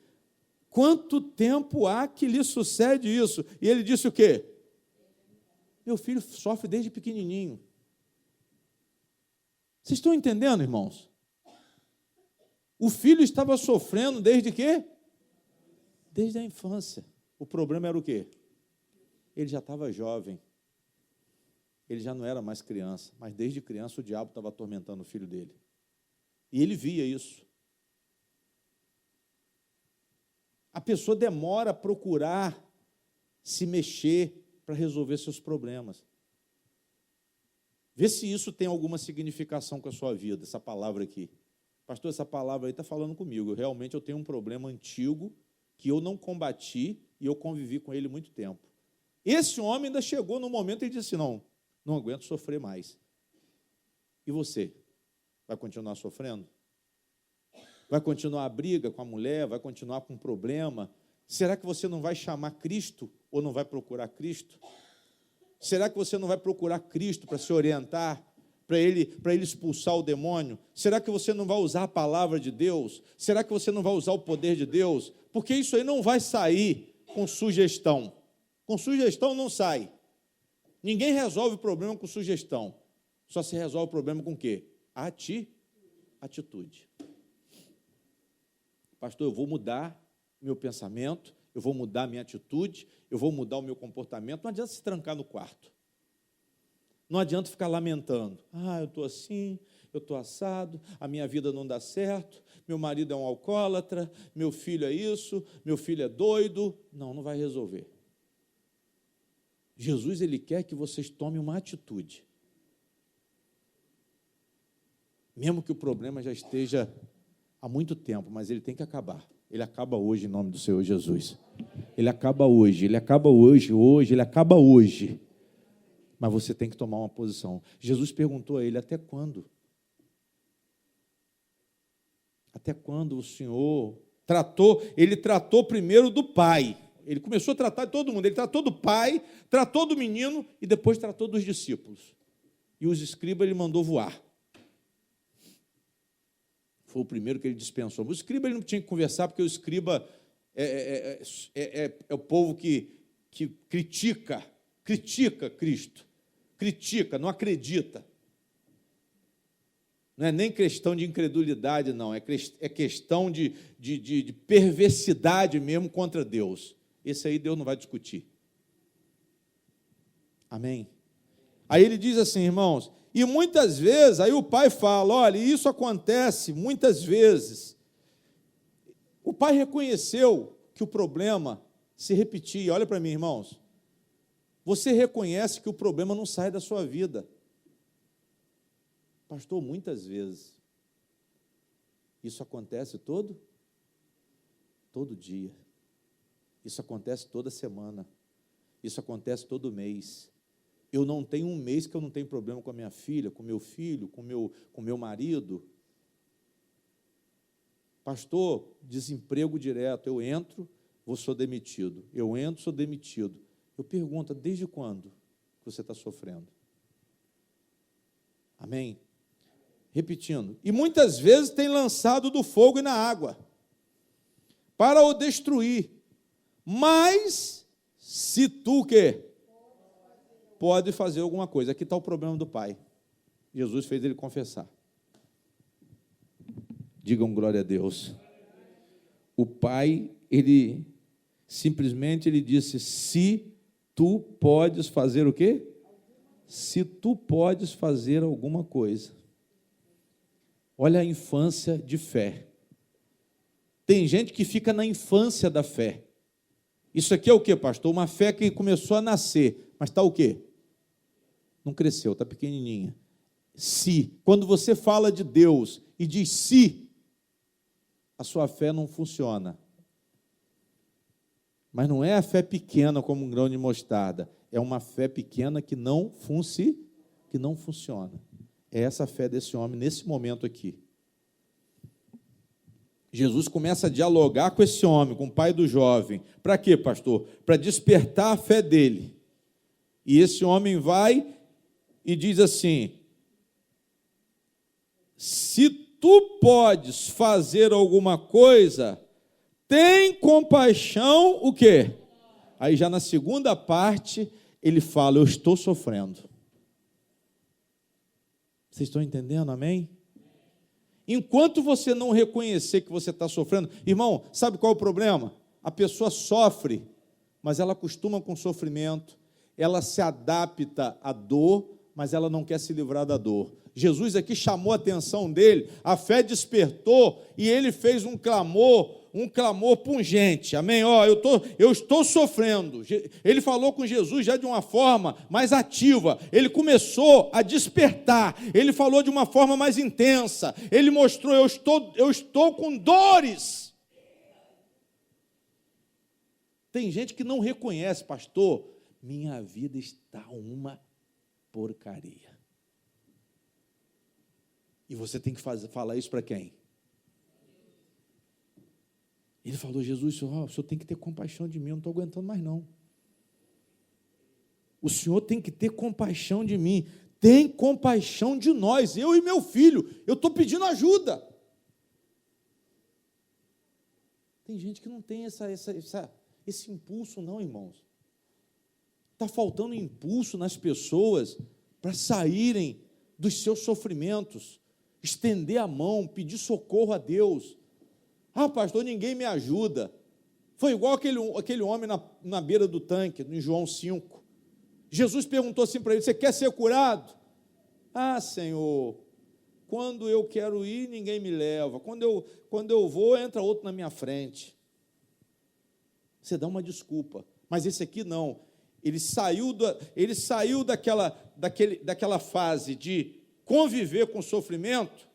Speaker 1: quanto tempo há que lhe sucede isso? E ele disse o quê? Meu filho sofre desde pequenininho. Vocês estão entendendo, irmãos? O filho estava sofrendo desde quê? Desde a infância. O problema era o quê? Ele já estava jovem. Ele já não era mais criança, mas desde criança o diabo estava atormentando o filho dele. E ele via isso. A pessoa demora a procurar se mexer para resolver seus problemas. Vê se isso tem alguma significação com a sua vida, essa palavra aqui. Pastor, essa palavra aí está falando comigo. Realmente eu tenho um problema antigo que eu não combati e eu convivi com ele muito tempo. Esse homem ainda chegou no momento e disse: não aguento sofrer mais. E você? Vai continuar sofrendo? Vai continuar a briga com a mulher? Vai continuar com um problema? Será que você não vai chamar Cristo ou não vai procurar Cristo? Será que você não vai procurar Cristo para se orientar, para ele expulsar o demônio? Será que você não vai usar a palavra de Deus? Será que você não vai usar o poder de Deus? Porque isso aí não vai sair com sugestão. Com sugestão não sai. Ninguém resolve o problema com sugestão. Só se resolve o problema com o quê? Atitude. Pastor, eu vou mudar meu pensamento, eu vou mudar minha atitude, eu vou mudar o meu comportamento. Não adianta se trancar no quarto. Não adianta ficar lamentando. Eu estou assim, eu estou assado, a minha vida não dá certo, meu marido é um alcoólatra, meu filho é isso, meu filho é doido. Não vai resolver. Jesus, ele quer que vocês tomem uma atitude. Mesmo que o problema já esteja há muito tempo, mas ele tem que acabar. Ele acaba hoje, em nome do Senhor Jesus. Ele acaba hoje, ele acaba hoje, ele acaba hoje. Mas você tem que tomar uma posição. Jesus perguntou a ele: até quando? Até quando o Senhor tratou? Ele tratou primeiro do pai. Ele começou a tratar de todo mundo. Ele tratou do pai, tratou do menino e depois tratou dos discípulos. E os escribas ele mandou voar. Foi o primeiro que ele dispensou. Mas o escriba ele não tinha que conversar, porque o escriba é o povo que critica Cristo. Critica, não acredita. Não é nem questão de incredulidade, não. É questão de perversidade mesmo contra Deus. Esse aí Deus não vai discutir. Amém? Aí ele diz assim, irmãos, e muitas vezes, aí o pai fala, olha, isso acontece muitas vezes. O pai reconheceu que o problema se repetia. Olha para mim, irmãos. Você reconhece que o problema não sai da sua vida. Pastor, muitas vezes. Isso acontece todo dia. Isso acontece toda semana. Isso acontece todo mês. Eu não tenho um mês que eu não tenho problema com a minha filha, com meu filho, com meu marido. Pastor, desemprego direto. Eu entro, sou demitido. Eu entro, sou demitido. Eu pergunto, desde quando você está sofrendo? Amém? Repetindo. E muitas vezes tem lançado do fogo e na água para o destruir. Mas, se tu o quê? Pode fazer alguma coisa. Aqui está o problema do pai. Jesus fez ele confessar. Digam glória a Deus. O pai, ele simplesmente disse, se tu podes fazer o quê? Se tu podes fazer alguma coisa. Olha a infância de fé. Tem gente que fica na infância da fé. Isso aqui é o quê, pastor? Uma fé que começou a nascer, mas está o quê? Não cresceu, está pequenininha. Se, quando você fala de Deus e diz se, a sua fé não funciona. Mas não é a fé pequena como um grão de mostarda, é uma fé pequena que não funciona. É essa a fé desse homem nesse momento aqui. Jesus começa a dialogar com esse homem, com o pai do jovem. Para quê, pastor? Para despertar a fé dele. E esse homem vai e diz assim: se tu podes fazer alguma coisa, tem compaixão, o quê? Aí já na segunda parte, ele fala: eu estou sofrendo. Vocês estão entendendo, amém? Enquanto você não reconhecer que você está sofrendo, irmão, sabe qual é o problema? A pessoa sofre, mas ela acostuma com o sofrimento, ela se adapta à dor, mas ela não quer se livrar da dor. Jesus aqui chamou a atenção dele, a fé despertou e ele fez um clamor pungente, amém? Eu estou sofrendo. Ele falou com Jesus já de uma forma mais ativa, ele começou a despertar, ele falou de uma forma mais intensa, ele mostrou: eu estou com dores. Tem gente que não reconhece, pastor, minha vida está uma porcaria. E você tem que falar isso para quem? Ele falou: Jesus, o senhor tem que ter compaixão de mim, eu não estou aguentando mais não. O senhor tem que ter compaixão de mim, tem compaixão de nós, eu e meu filho, eu estou pedindo ajuda. Tem gente que não tem esse impulso não, irmãos. Está faltando impulso nas pessoas para saírem dos seus sofrimentos, estender a mão, pedir socorro a Deus. Ah, pastor, ninguém me ajuda. Foi igual aquele homem na beira do tanque, em João 5. Jesus perguntou assim para ele: você quer ser curado? Ah, Senhor, quando eu quero ir, ninguém me leva. Quando eu vou, entra outro na minha frente. Você dá uma desculpa. Mas esse aqui não. Ele saiu daquela fase de conviver com o sofrimento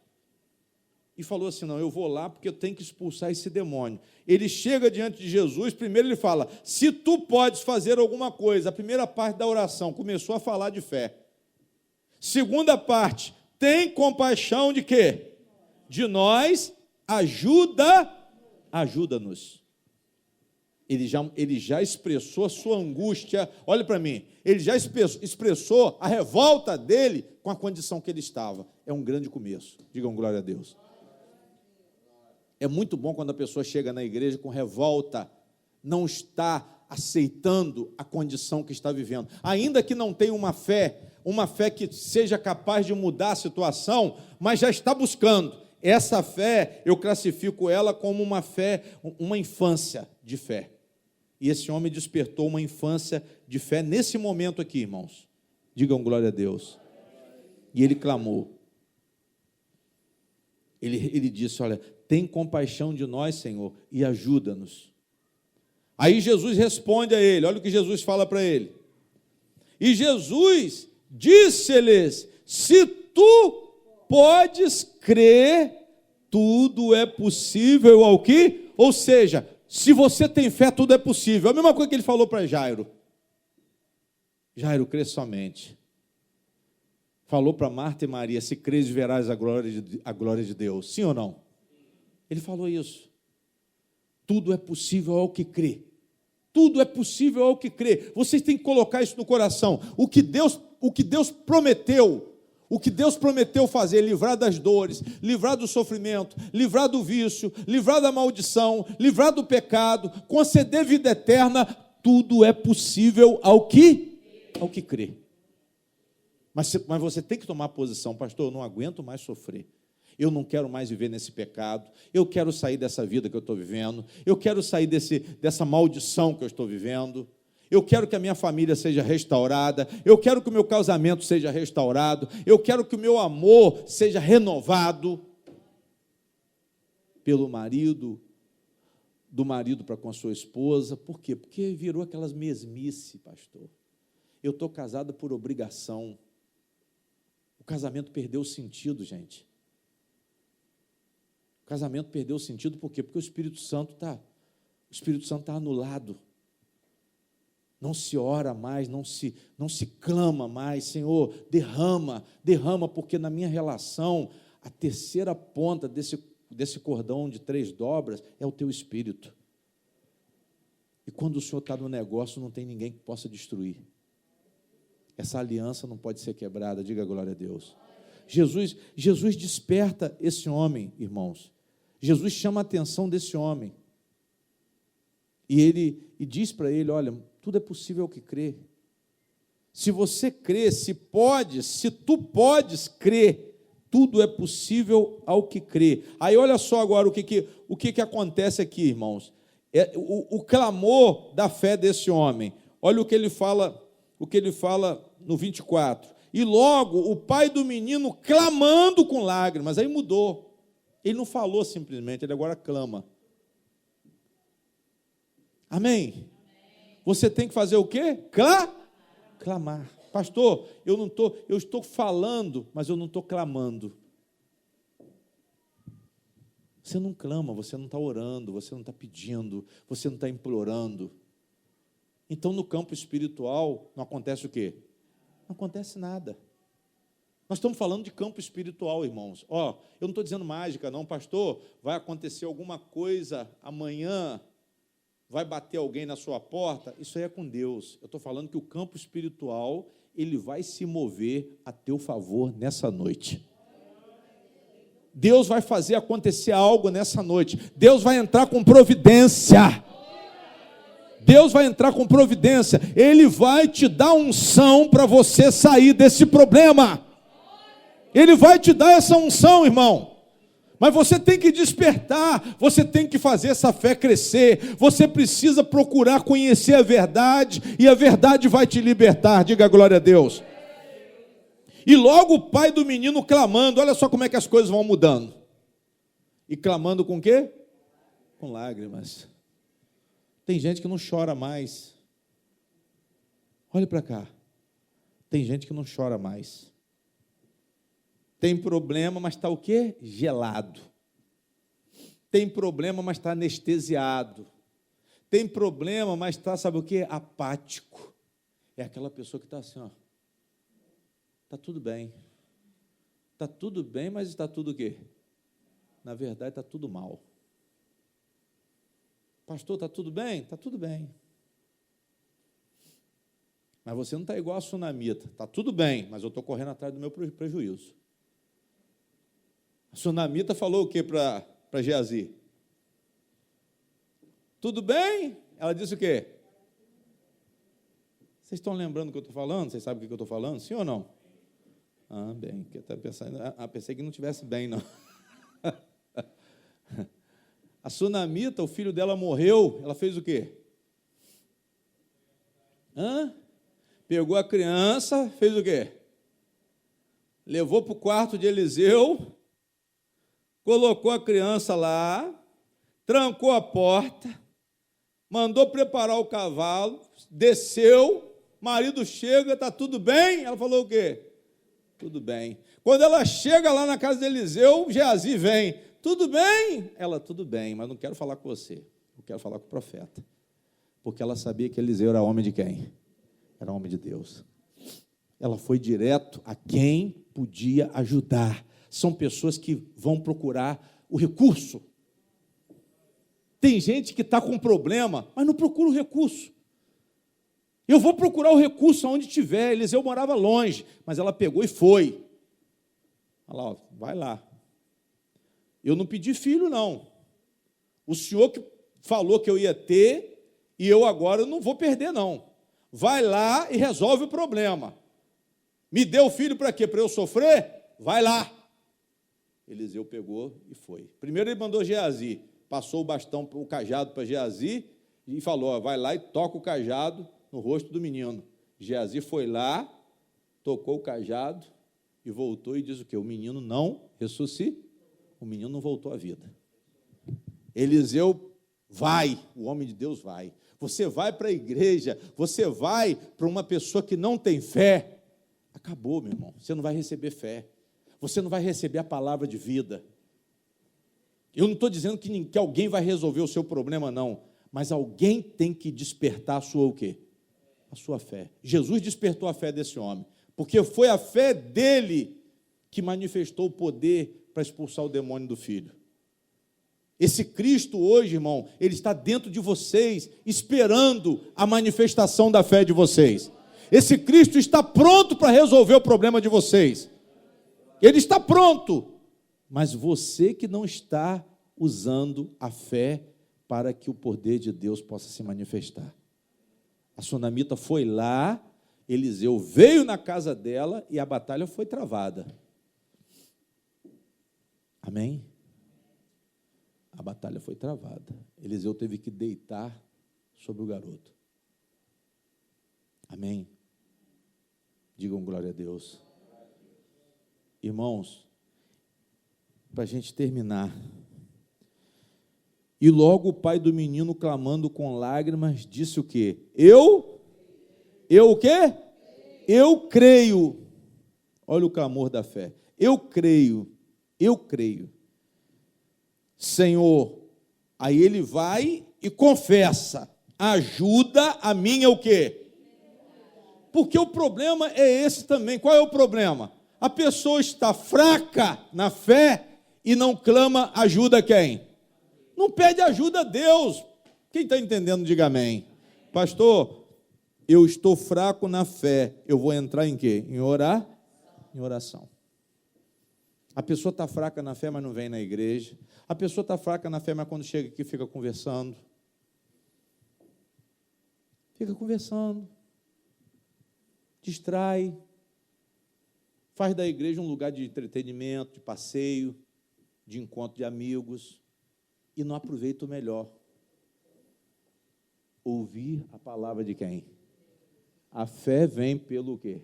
Speaker 1: e falou assim: não, eu vou lá porque eu tenho que expulsar esse demônio. Ele chega diante de Jesus, primeiro ele fala: se tu podes fazer alguma coisa. A primeira parte da oração começou a falar de fé. Segunda parte: tem compaixão de quê? De nós, ajuda-nos. Ele já expressou a sua angústia, olha para mim, ele já expressou a revolta dele com a condição que ele estava. É um grande começo, digam glória a Deus. É muito bom quando a pessoa chega na igreja com revolta, não está aceitando a condição que está vivendo, ainda que não tenha uma fé que seja capaz de mudar a situação, mas já está buscando. Essa fé, eu classifico ela como uma fé, uma infância de fé. E esse homem despertou uma infância de fé nesse momento aqui, irmãos. Digam glória a Deus. E ele clamou. Ele disse: olha, tem compaixão de nós, Senhor, e ajuda-nos. Aí Jesus responde a ele, olha o que Jesus fala para ele. E Jesus disse-lhes: se tu podes crer, tudo é possível ao que? Ou seja, se você tem fé, tudo é possível. A mesma coisa que ele falou para Jairo. Jairo, crê somente. Falou para Marta e Maria: se crês, verás a glória de Deus. Sim ou não? Ele falou isso. Tudo é possível ao que crê. Tudo é possível ao que crê. Vocês têm que colocar isso no coração. O que Deus prometeu, fazer, livrar das dores, livrar do sofrimento, livrar do vício, livrar da maldição, livrar do pecado, conceder vida eterna, tudo é possível ao que crê. Mas você tem que tomar posição: pastor, eu não aguento mais sofrer. Eu não quero mais viver nesse pecado, eu quero sair dessa vida que eu estou vivendo, eu quero sair dessa maldição que eu estou vivendo, eu quero que a minha família seja restaurada, eu quero que o meu casamento seja restaurado, eu quero que o meu amor seja renovado pelo marido, do marido para com a sua esposa. Por quê? Porque virou aquelas mesmice, pastor. Eu estou casado por obrigação. O casamento perdeu o sentido, gente. O casamento perdeu o sentido, por quê? Porque o Espírito Santo está anulado. Não se ora mais, não se clama mais: Senhor, derrama, porque na minha relação, a terceira ponta desse desse cordão de 3 dobras é o teu espírito. E quando o Senhor está no negócio, não tem ninguém que possa destruir. Essa aliança não pode ser quebrada, diga glória a Deus. Jesus desperta esse homem, irmãos. Jesus chama a atenção desse homem. E diz para ele, olha, tudo é possível ao que crê. Se você crê, se tu podes crer, tudo é possível ao que crê. Aí olha só agora o que acontece aqui, irmãos. O clamor da fé desse homem. Olha o que ele fala no 24. E logo o pai do menino clamando com lágrimas. Aí mudou. Ele não falou simplesmente, ele agora clama. Amém? Você tem que fazer o quê? Clamar. Pastor, eu estou falando, mas eu não estou clamando. Você não clama, você não está orando, você não está pedindo, você não está implorando. Então, no campo espiritual, não acontece o quê? Não acontece nada. Nós estamos falando de campo espiritual, irmãos. Eu não estou dizendo mágica, não, pastor. Vai acontecer alguma coisa amanhã, vai bater alguém na sua porta. Isso aí é com Deus. Eu estou falando que o campo espiritual, ele vai se mover a teu favor nessa noite. Deus vai fazer acontecer algo nessa noite. Deus vai entrar com providência. Deus vai entrar com providência. Ele vai te dar unção para você sair desse problema. Ele vai te dar essa unção, irmão. Mas você tem que despertar, você tem que fazer essa fé crescer, você precisa procurar conhecer a verdade, e a verdade vai te libertar, diga glória a Deus. E logo o pai do menino clamando, olha só como é que as coisas vão mudando. E clamando com o quê? Com lágrimas. Tem gente que não chora mais. Olha para cá. Tem gente que não chora mais. Tem problema, mas está o quê? Gelado. Tem problema, mas está anestesiado. Tem problema, mas está, sabe o quê? Apático. É aquela pessoa que está assim, ó. Está tudo bem. Está tudo bem, mas está tudo o quê? Na verdade, está tudo mal. Pastor, está tudo bem? Está tudo bem. Mas você não está igual a sunamita. Está tudo bem, mas eu estou correndo atrás do meu prejuízo. A sunamita falou o que para Geazi? Tudo bem? Ela disse o quê? Vocês estão lembrando do que eu estou falando? Vocês sabem o que eu estou falando? Sim ou não? Bem, que até pensei que não estivesse bem, não. A sunamita, o filho dela morreu, ela fez o quê? Pegou a criança, fez o quê? Levou para o quarto de Eliseu, colocou a criança lá, trancou a porta, mandou preparar o cavalo, desceu, marido chega, está tudo bem? Ela falou o quê? Tudo bem. Quando ela chega lá na casa de Eliseu, Geazi vem. Tudo bem? Ela, tudo bem, mas não quero falar com você. Eu quero falar com o profeta. Porque ela sabia que Eliseu era homem de quem? Era homem de Deus. Ela foi direto a quem podia ajudar. São pessoas que vão procurar o recurso. Tem gente que está com problema, mas não procura o recurso. Eu vou procurar o recurso onde tiver. Eliseu morava longe, mas ela pegou e foi. Olha lá, vai lá. Eu não pedi filho, não. O senhor que falou que eu ia ter, e eu agora não vou perder, não. Vai lá e resolve o problema. Me deu filho para quê? Para eu sofrer? Vai lá. Eliseu pegou e foi. Primeiro ele mandou Geazi, passou o bastão, o cajado para Geazi e falou, vai lá e toca o cajado no rosto do menino. Geazi foi lá, tocou o cajado e voltou e diz o quê? O menino não ressuscitou. O menino não voltou à vida. Eliseu vai, o homem de Deus vai. Você vai para a igreja, você vai para uma pessoa que não tem fé. Acabou, meu irmão. Você não vai receber fé. Você não vai receber a palavra de vida. Eu não estou dizendo que alguém vai resolver o seu problema, não. Mas alguém tem que despertar a sua o quê? A sua fé. Jesus despertou a fé desse homem. Porque foi a fé dele que manifestou o poder para expulsar o demônio do filho. Esse Cristo hoje, irmão, ele está dentro de vocês, esperando a manifestação da fé de vocês. Esse Cristo está pronto para resolver o problema de vocês. Ele está pronto, mas você que não está usando a fé para que o poder de Deus possa se manifestar. A sunamita foi lá, Eliseu veio na casa dela e a batalha foi travada. Amém? A batalha foi travada. Eliseu teve que deitar sobre o garoto. Amém? Digam glória a Deus. Irmãos, para a gente terminar. E logo o pai do menino, clamando com lágrimas, disse o quê? Eu o quê? Eu creio. Olha o clamor da fé. Eu creio. Senhor, aí ele vai e confessa, ajuda a minha o quê? Porque o problema é esse também. Qual é o problema? A pessoa está fraca na fé e não clama ajuda a quem? Não pede ajuda a Deus. Quem está entendendo, diga amém. Pastor, eu estou fraco na fé, eu vou entrar em quê? Em orar? Em oração. A pessoa está fraca na fé, mas não vem na igreja. A pessoa está fraca na fé, mas quando chega aqui fica conversando. Fica conversando. Distrai. Faz da igreja um lugar de entretenimento, de passeio, de encontro de amigos. E não aproveita o melhor. Ouvir a palavra de quem? A fé vem pelo quê?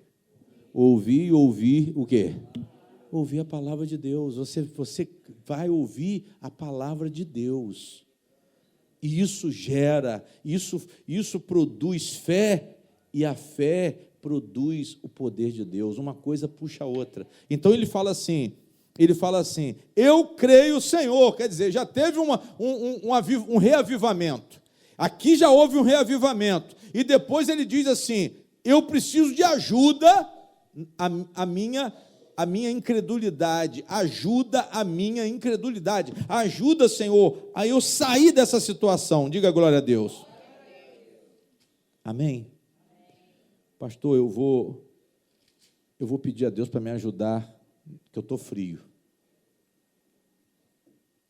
Speaker 1: Ouvir o quê? Ouvir a palavra de Deus. Você vai ouvir a palavra de Deus. E isso gera, isso produz fé, e a fé produz o poder de Deus. Uma coisa puxa a outra. Então ele fala assim, eu creio, Senhor. Quer dizer, já teve um reavivamento. Aqui já houve um reavivamento. E depois ele diz assim, eu preciso de ajuda, a minha incredulidade, ajuda a minha incredulidade, ajuda, Senhor, a eu sair dessa situação. Diga glória a Deus. Amém? Pastor, eu vou pedir a Deus para me ajudar, que eu estou frio.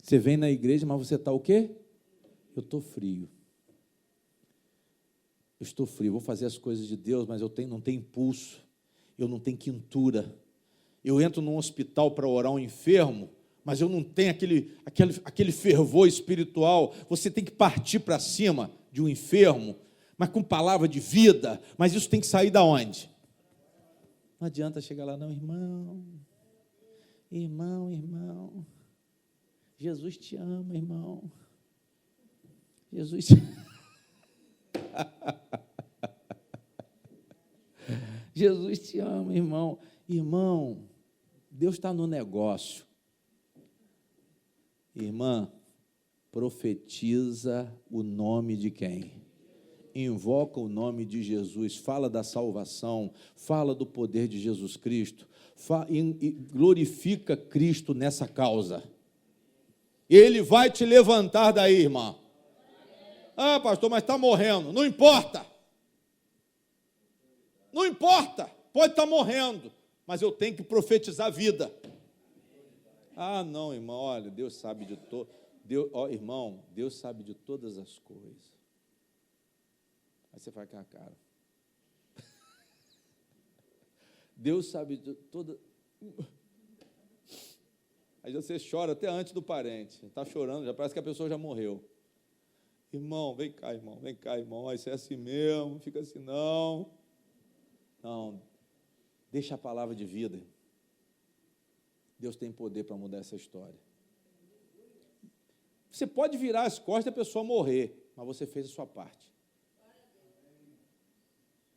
Speaker 1: Você vem na igreja, mas você está o quê? Eu estou frio. Eu estou frio, vou fazer as coisas de Deus, mas não tenho impulso, eu não tenho quintura. Eu entro num hospital para orar um enfermo, mas eu não tenho aquele fervor espiritual. Você tem que partir para cima de um enfermo, mas com palavra de vida. Mas isso tem que sair da onde? Não adianta chegar lá, não, irmão. Jesus te ama, irmão. Jesus te ama. Jesus te ama, irmão. Irmão, Deus está no negócio. Irmã, profetiza o nome de quem? Invoca o nome de Jesus, fala da salvação, fala do poder de Jesus Cristo, e glorifica Cristo nessa causa. Ele vai te levantar daí, irmã. Ah, pastor, mas está morrendo. Não importa. Não importa. Pode estar morrendo, mas eu tenho que profetizar a vida. Ah, não, irmão, olha, Deus sabe de todo. Irmão, Deus sabe de todas as coisas. Aí você faz com a cara. Deus sabe de toda. Aí você chora até antes do parente. Está chorando, já parece que a pessoa já morreu. Irmão, vem cá, irmão. Aí você é assim mesmo, fica assim, não. Não, deixa a palavra de vida. Deus tem poder para mudar essa história. Você pode virar as costas e a pessoa morrer, mas você fez a sua parte.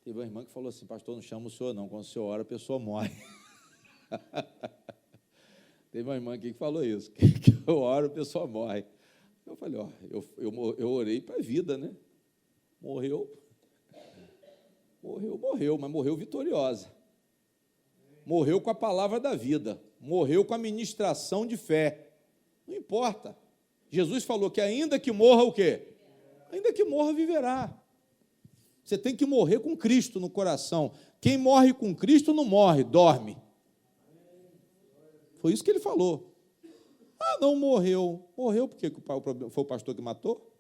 Speaker 1: Teve uma irmã que falou assim, pastor, não chama o senhor não, quando o senhor ora a pessoa morre. Teve uma irmã aqui que falou isso, que eu oro a pessoa morre. Eu falei, eu orei para a vida, né? Morreu, mas morreu vitoriosa. Morreu com a palavra da vida, morreu com a ministração de fé. Não importa. Jesus falou que ainda que morra o quê? Ainda que morra, viverá. Você tem que morrer com Cristo no coração. Quem morre com Cristo não morre, dorme. Foi isso que ele falou. Ah, não morreu. Morreu porque foi o pastor que matou?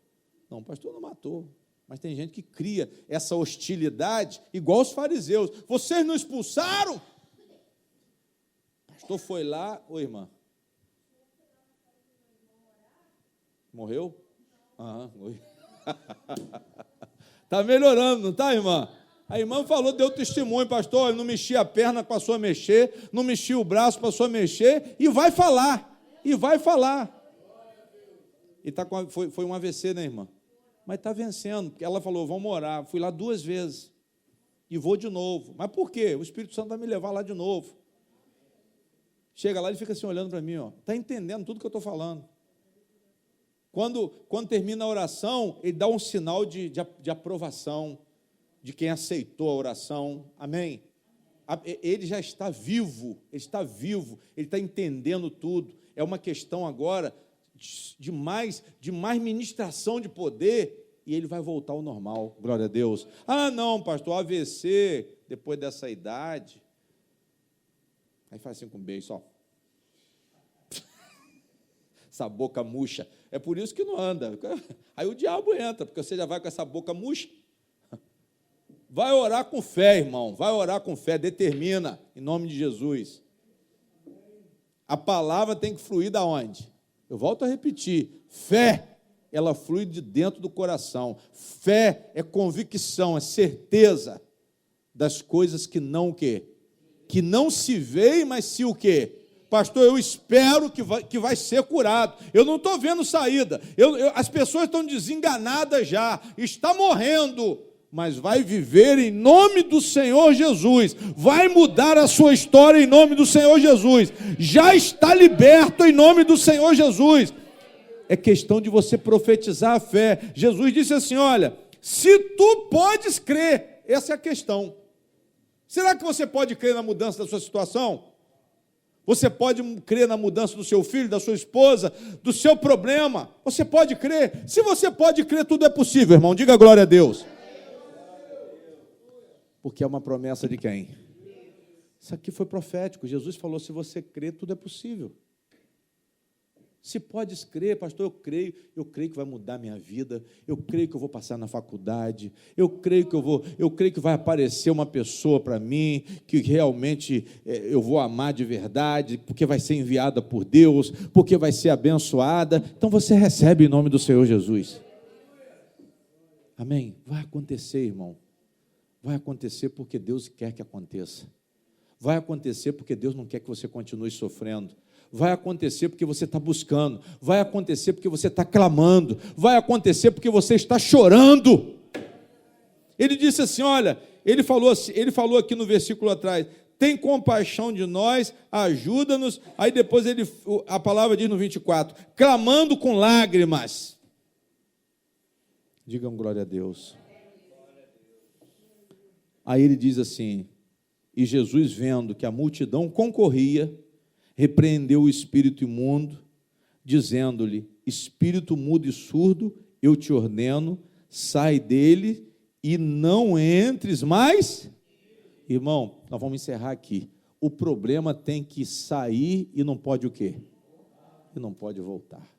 Speaker 1: Não, o pastor não matou. Mas tem gente que cria essa hostilidade, igual os fariseus. Vocês não expulsaram? O pastor foi lá. Oi, irmã. Morreu? Oi. Está melhorando, não está, irmã? A irmã falou, deu testemunho, pastor, eu não mexi a perna, passou a mexer, não mexi o braço, passou a mexer, e vai falar, e vai falar. E foi um AVC, né, irmã? Mas está vencendo, porque ela falou, vamos orar. Fui lá 2 vezes, e vou de novo. Mas por quê? O Espírito Santo vai me levar lá de novo. Chega lá, ele fica assim, olhando para mim, está entendendo tudo que eu estou falando. Quando termina a oração, ele dá um sinal de aprovação, de quem aceitou a oração, amém? Ele já está vivo, ele está entendendo tudo. É uma questão agora de mais ministração de poder, e ele vai voltar ao normal, glória a Deus. Ah, não, pastor, AVC, depois dessa idade, aí faz assim com um beijo, só. Essa boca murcha, é por isso que não anda. Aí o diabo entra, porque você já vai com essa boca murcha. Vai orar com fé, irmão, vai orar com fé, determina, em nome de Jesus. A palavra tem que fluir da onde? Eu volto a repetir, fé, ela flui de dentro do coração. Fé é convicção, é certeza das coisas que não o quê? Que não se veem, mas se o quê? Pastor, eu espero que vai ser curado. Eu não estou vendo saída. As pessoas estão desenganadas já, está morrendo, mas vai viver em nome do Senhor Jesus, vai mudar a sua história em nome do Senhor Jesus, já está liberto em nome do Senhor Jesus. É questão de você profetizar a fé. Jesus disse assim, olha, se tu podes crer, essa é a questão. Será que você pode crer na mudança da sua situação? Você pode crer na mudança do seu filho, da sua esposa, do seu problema? Você pode crer? Se você pode crer, tudo é possível, irmão. Diga glória a Deus. Porque é uma promessa de quem? Isso aqui foi profético. Jesus falou, se você crer, tudo é possível. Se podes crer, pastor, eu creio que vai mudar minha vida, eu creio que eu vou passar na faculdade, eu creio que vai aparecer uma pessoa para mim, que realmente eu vou amar de verdade, porque vai ser enviada por Deus, porque vai ser abençoada. Então você recebe em nome do Senhor Jesus. Amém? Vai acontecer, irmão. Vai acontecer porque Deus quer que aconteça. Vai acontecer porque Deus não quer que você continue sofrendo. Vai acontecer porque você está buscando, vai acontecer porque você está clamando, vai acontecer porque você está chorando. Ele disse assim, olha, ele falou aqui no versículo atrás, tem compaixão de nós, ajuda-nos, aí depois a palavra diz no 24, clamando com lágrimas. Digam glória a Deus. Aí ele diz assim, e Jesus vendo que a multidão concorria, repreendeu o espírito imundo, dizendo-lhe, espírito mudo e surdo, eu te ordeno, sai dele e não entres mais. Irmão, nós vamos encerrar aqui. O problema tem que sair e não pode o quê? E não pode voltar.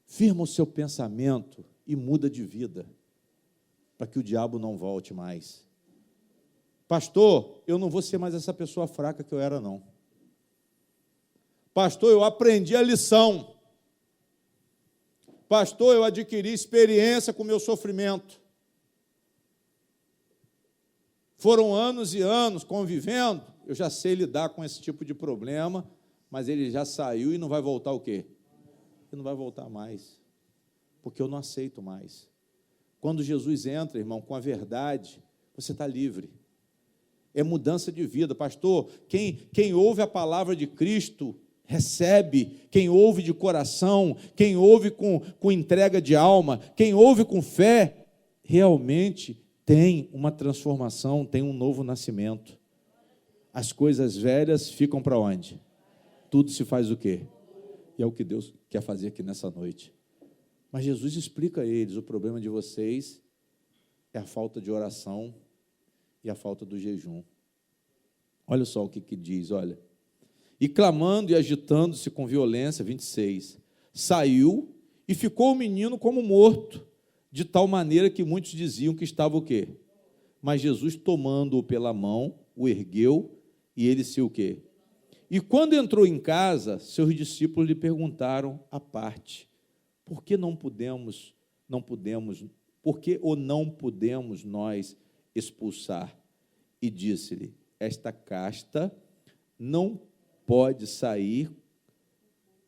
Speaker 1: Firma o seu pensamento e muda de vida, para que o diabo não volte mais. Pastor, eu não vou ser mais essa pessoa fraca que eu era, não. Pastor, eu aprendi a lição. Pastor, eu adquiri experiência com o meu sofrimento. Foram anos e anos convivendo, eu já sei lidar com esse tipo de problema, mas ele já saiu e não vai voltar o quê? Ele não vai voltar mais, porque eu não aceito mais. Quando Jesus entra, irmão, com a verdade, você está livre. É mudança de vida. Pastor, quem ouve a palavra de Cristo, recebe. Quem ouve de coração, quem ouve com entrega de alma, quem ouve com fé, realmente tem uma transformação, tem um novo nascimento. As coisas velhas ficam para onde? Tudo se faz o quê? E é o que Deus quer fazer aqui nessa noite. Mas Jesus explica a eles: o problema de vocês é a falta de oração e a falta do jejum. Olha só o que diz, olha. E clamando e agitando-se com violência, 26, saiu e ficou o menino como morto, de tal maneira que muitos diziam que estava o quê? Mas Jesus, tomando-o pela mão, o ergueu e ele se o quê? E quando entrou em casa, seus discípulos lhe perguntaram à parte: por que não podemos nós expulsar? E disse-lhe: esta casta não pode sair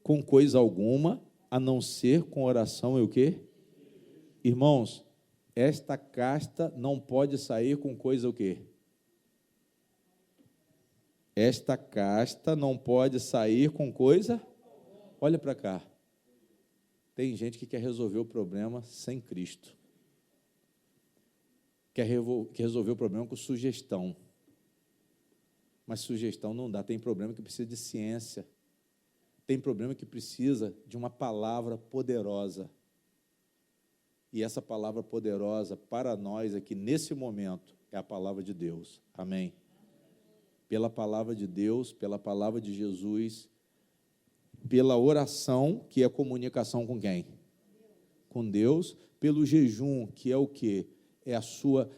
Speaker 1: com coisa alguma, a não ser com oração e o quê? Irmãos, esta casta não pode sair com coisa o quê? Esta casta não pode sair com coisa? Olha para cá. Tem gente que quer resolver o problema sem Cristo. Quer resolver o problema com sugestão. Mas sugestão não dá. Tem problema que precisa de ciência. Tem problema que precisa de uma palavra poderosa. E essa palavra poderosa para nós aqui, nesse momento, é a palavra de Deus. Amém? Pela palavra de Deus, pela palavra de Jesus, pela oração, que é a comunicação com quem? Com Deus, pelo jejum, que é o quê? É a sua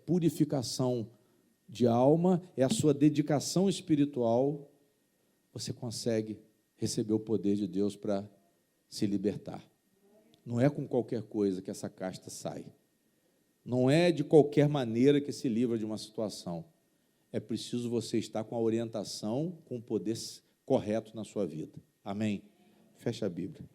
Speaker 1: purificação de alma, é a sua dedicação espiritual, você consegue receber o poder de Deus para se libertar. Não é com qualquer coisa que essa casta sai. Não é de qualquer maneira que se livra de uma situação. É preciso você estar com a orientação, com o poder correto na sua vida. Amém? Fecha a Bíblia.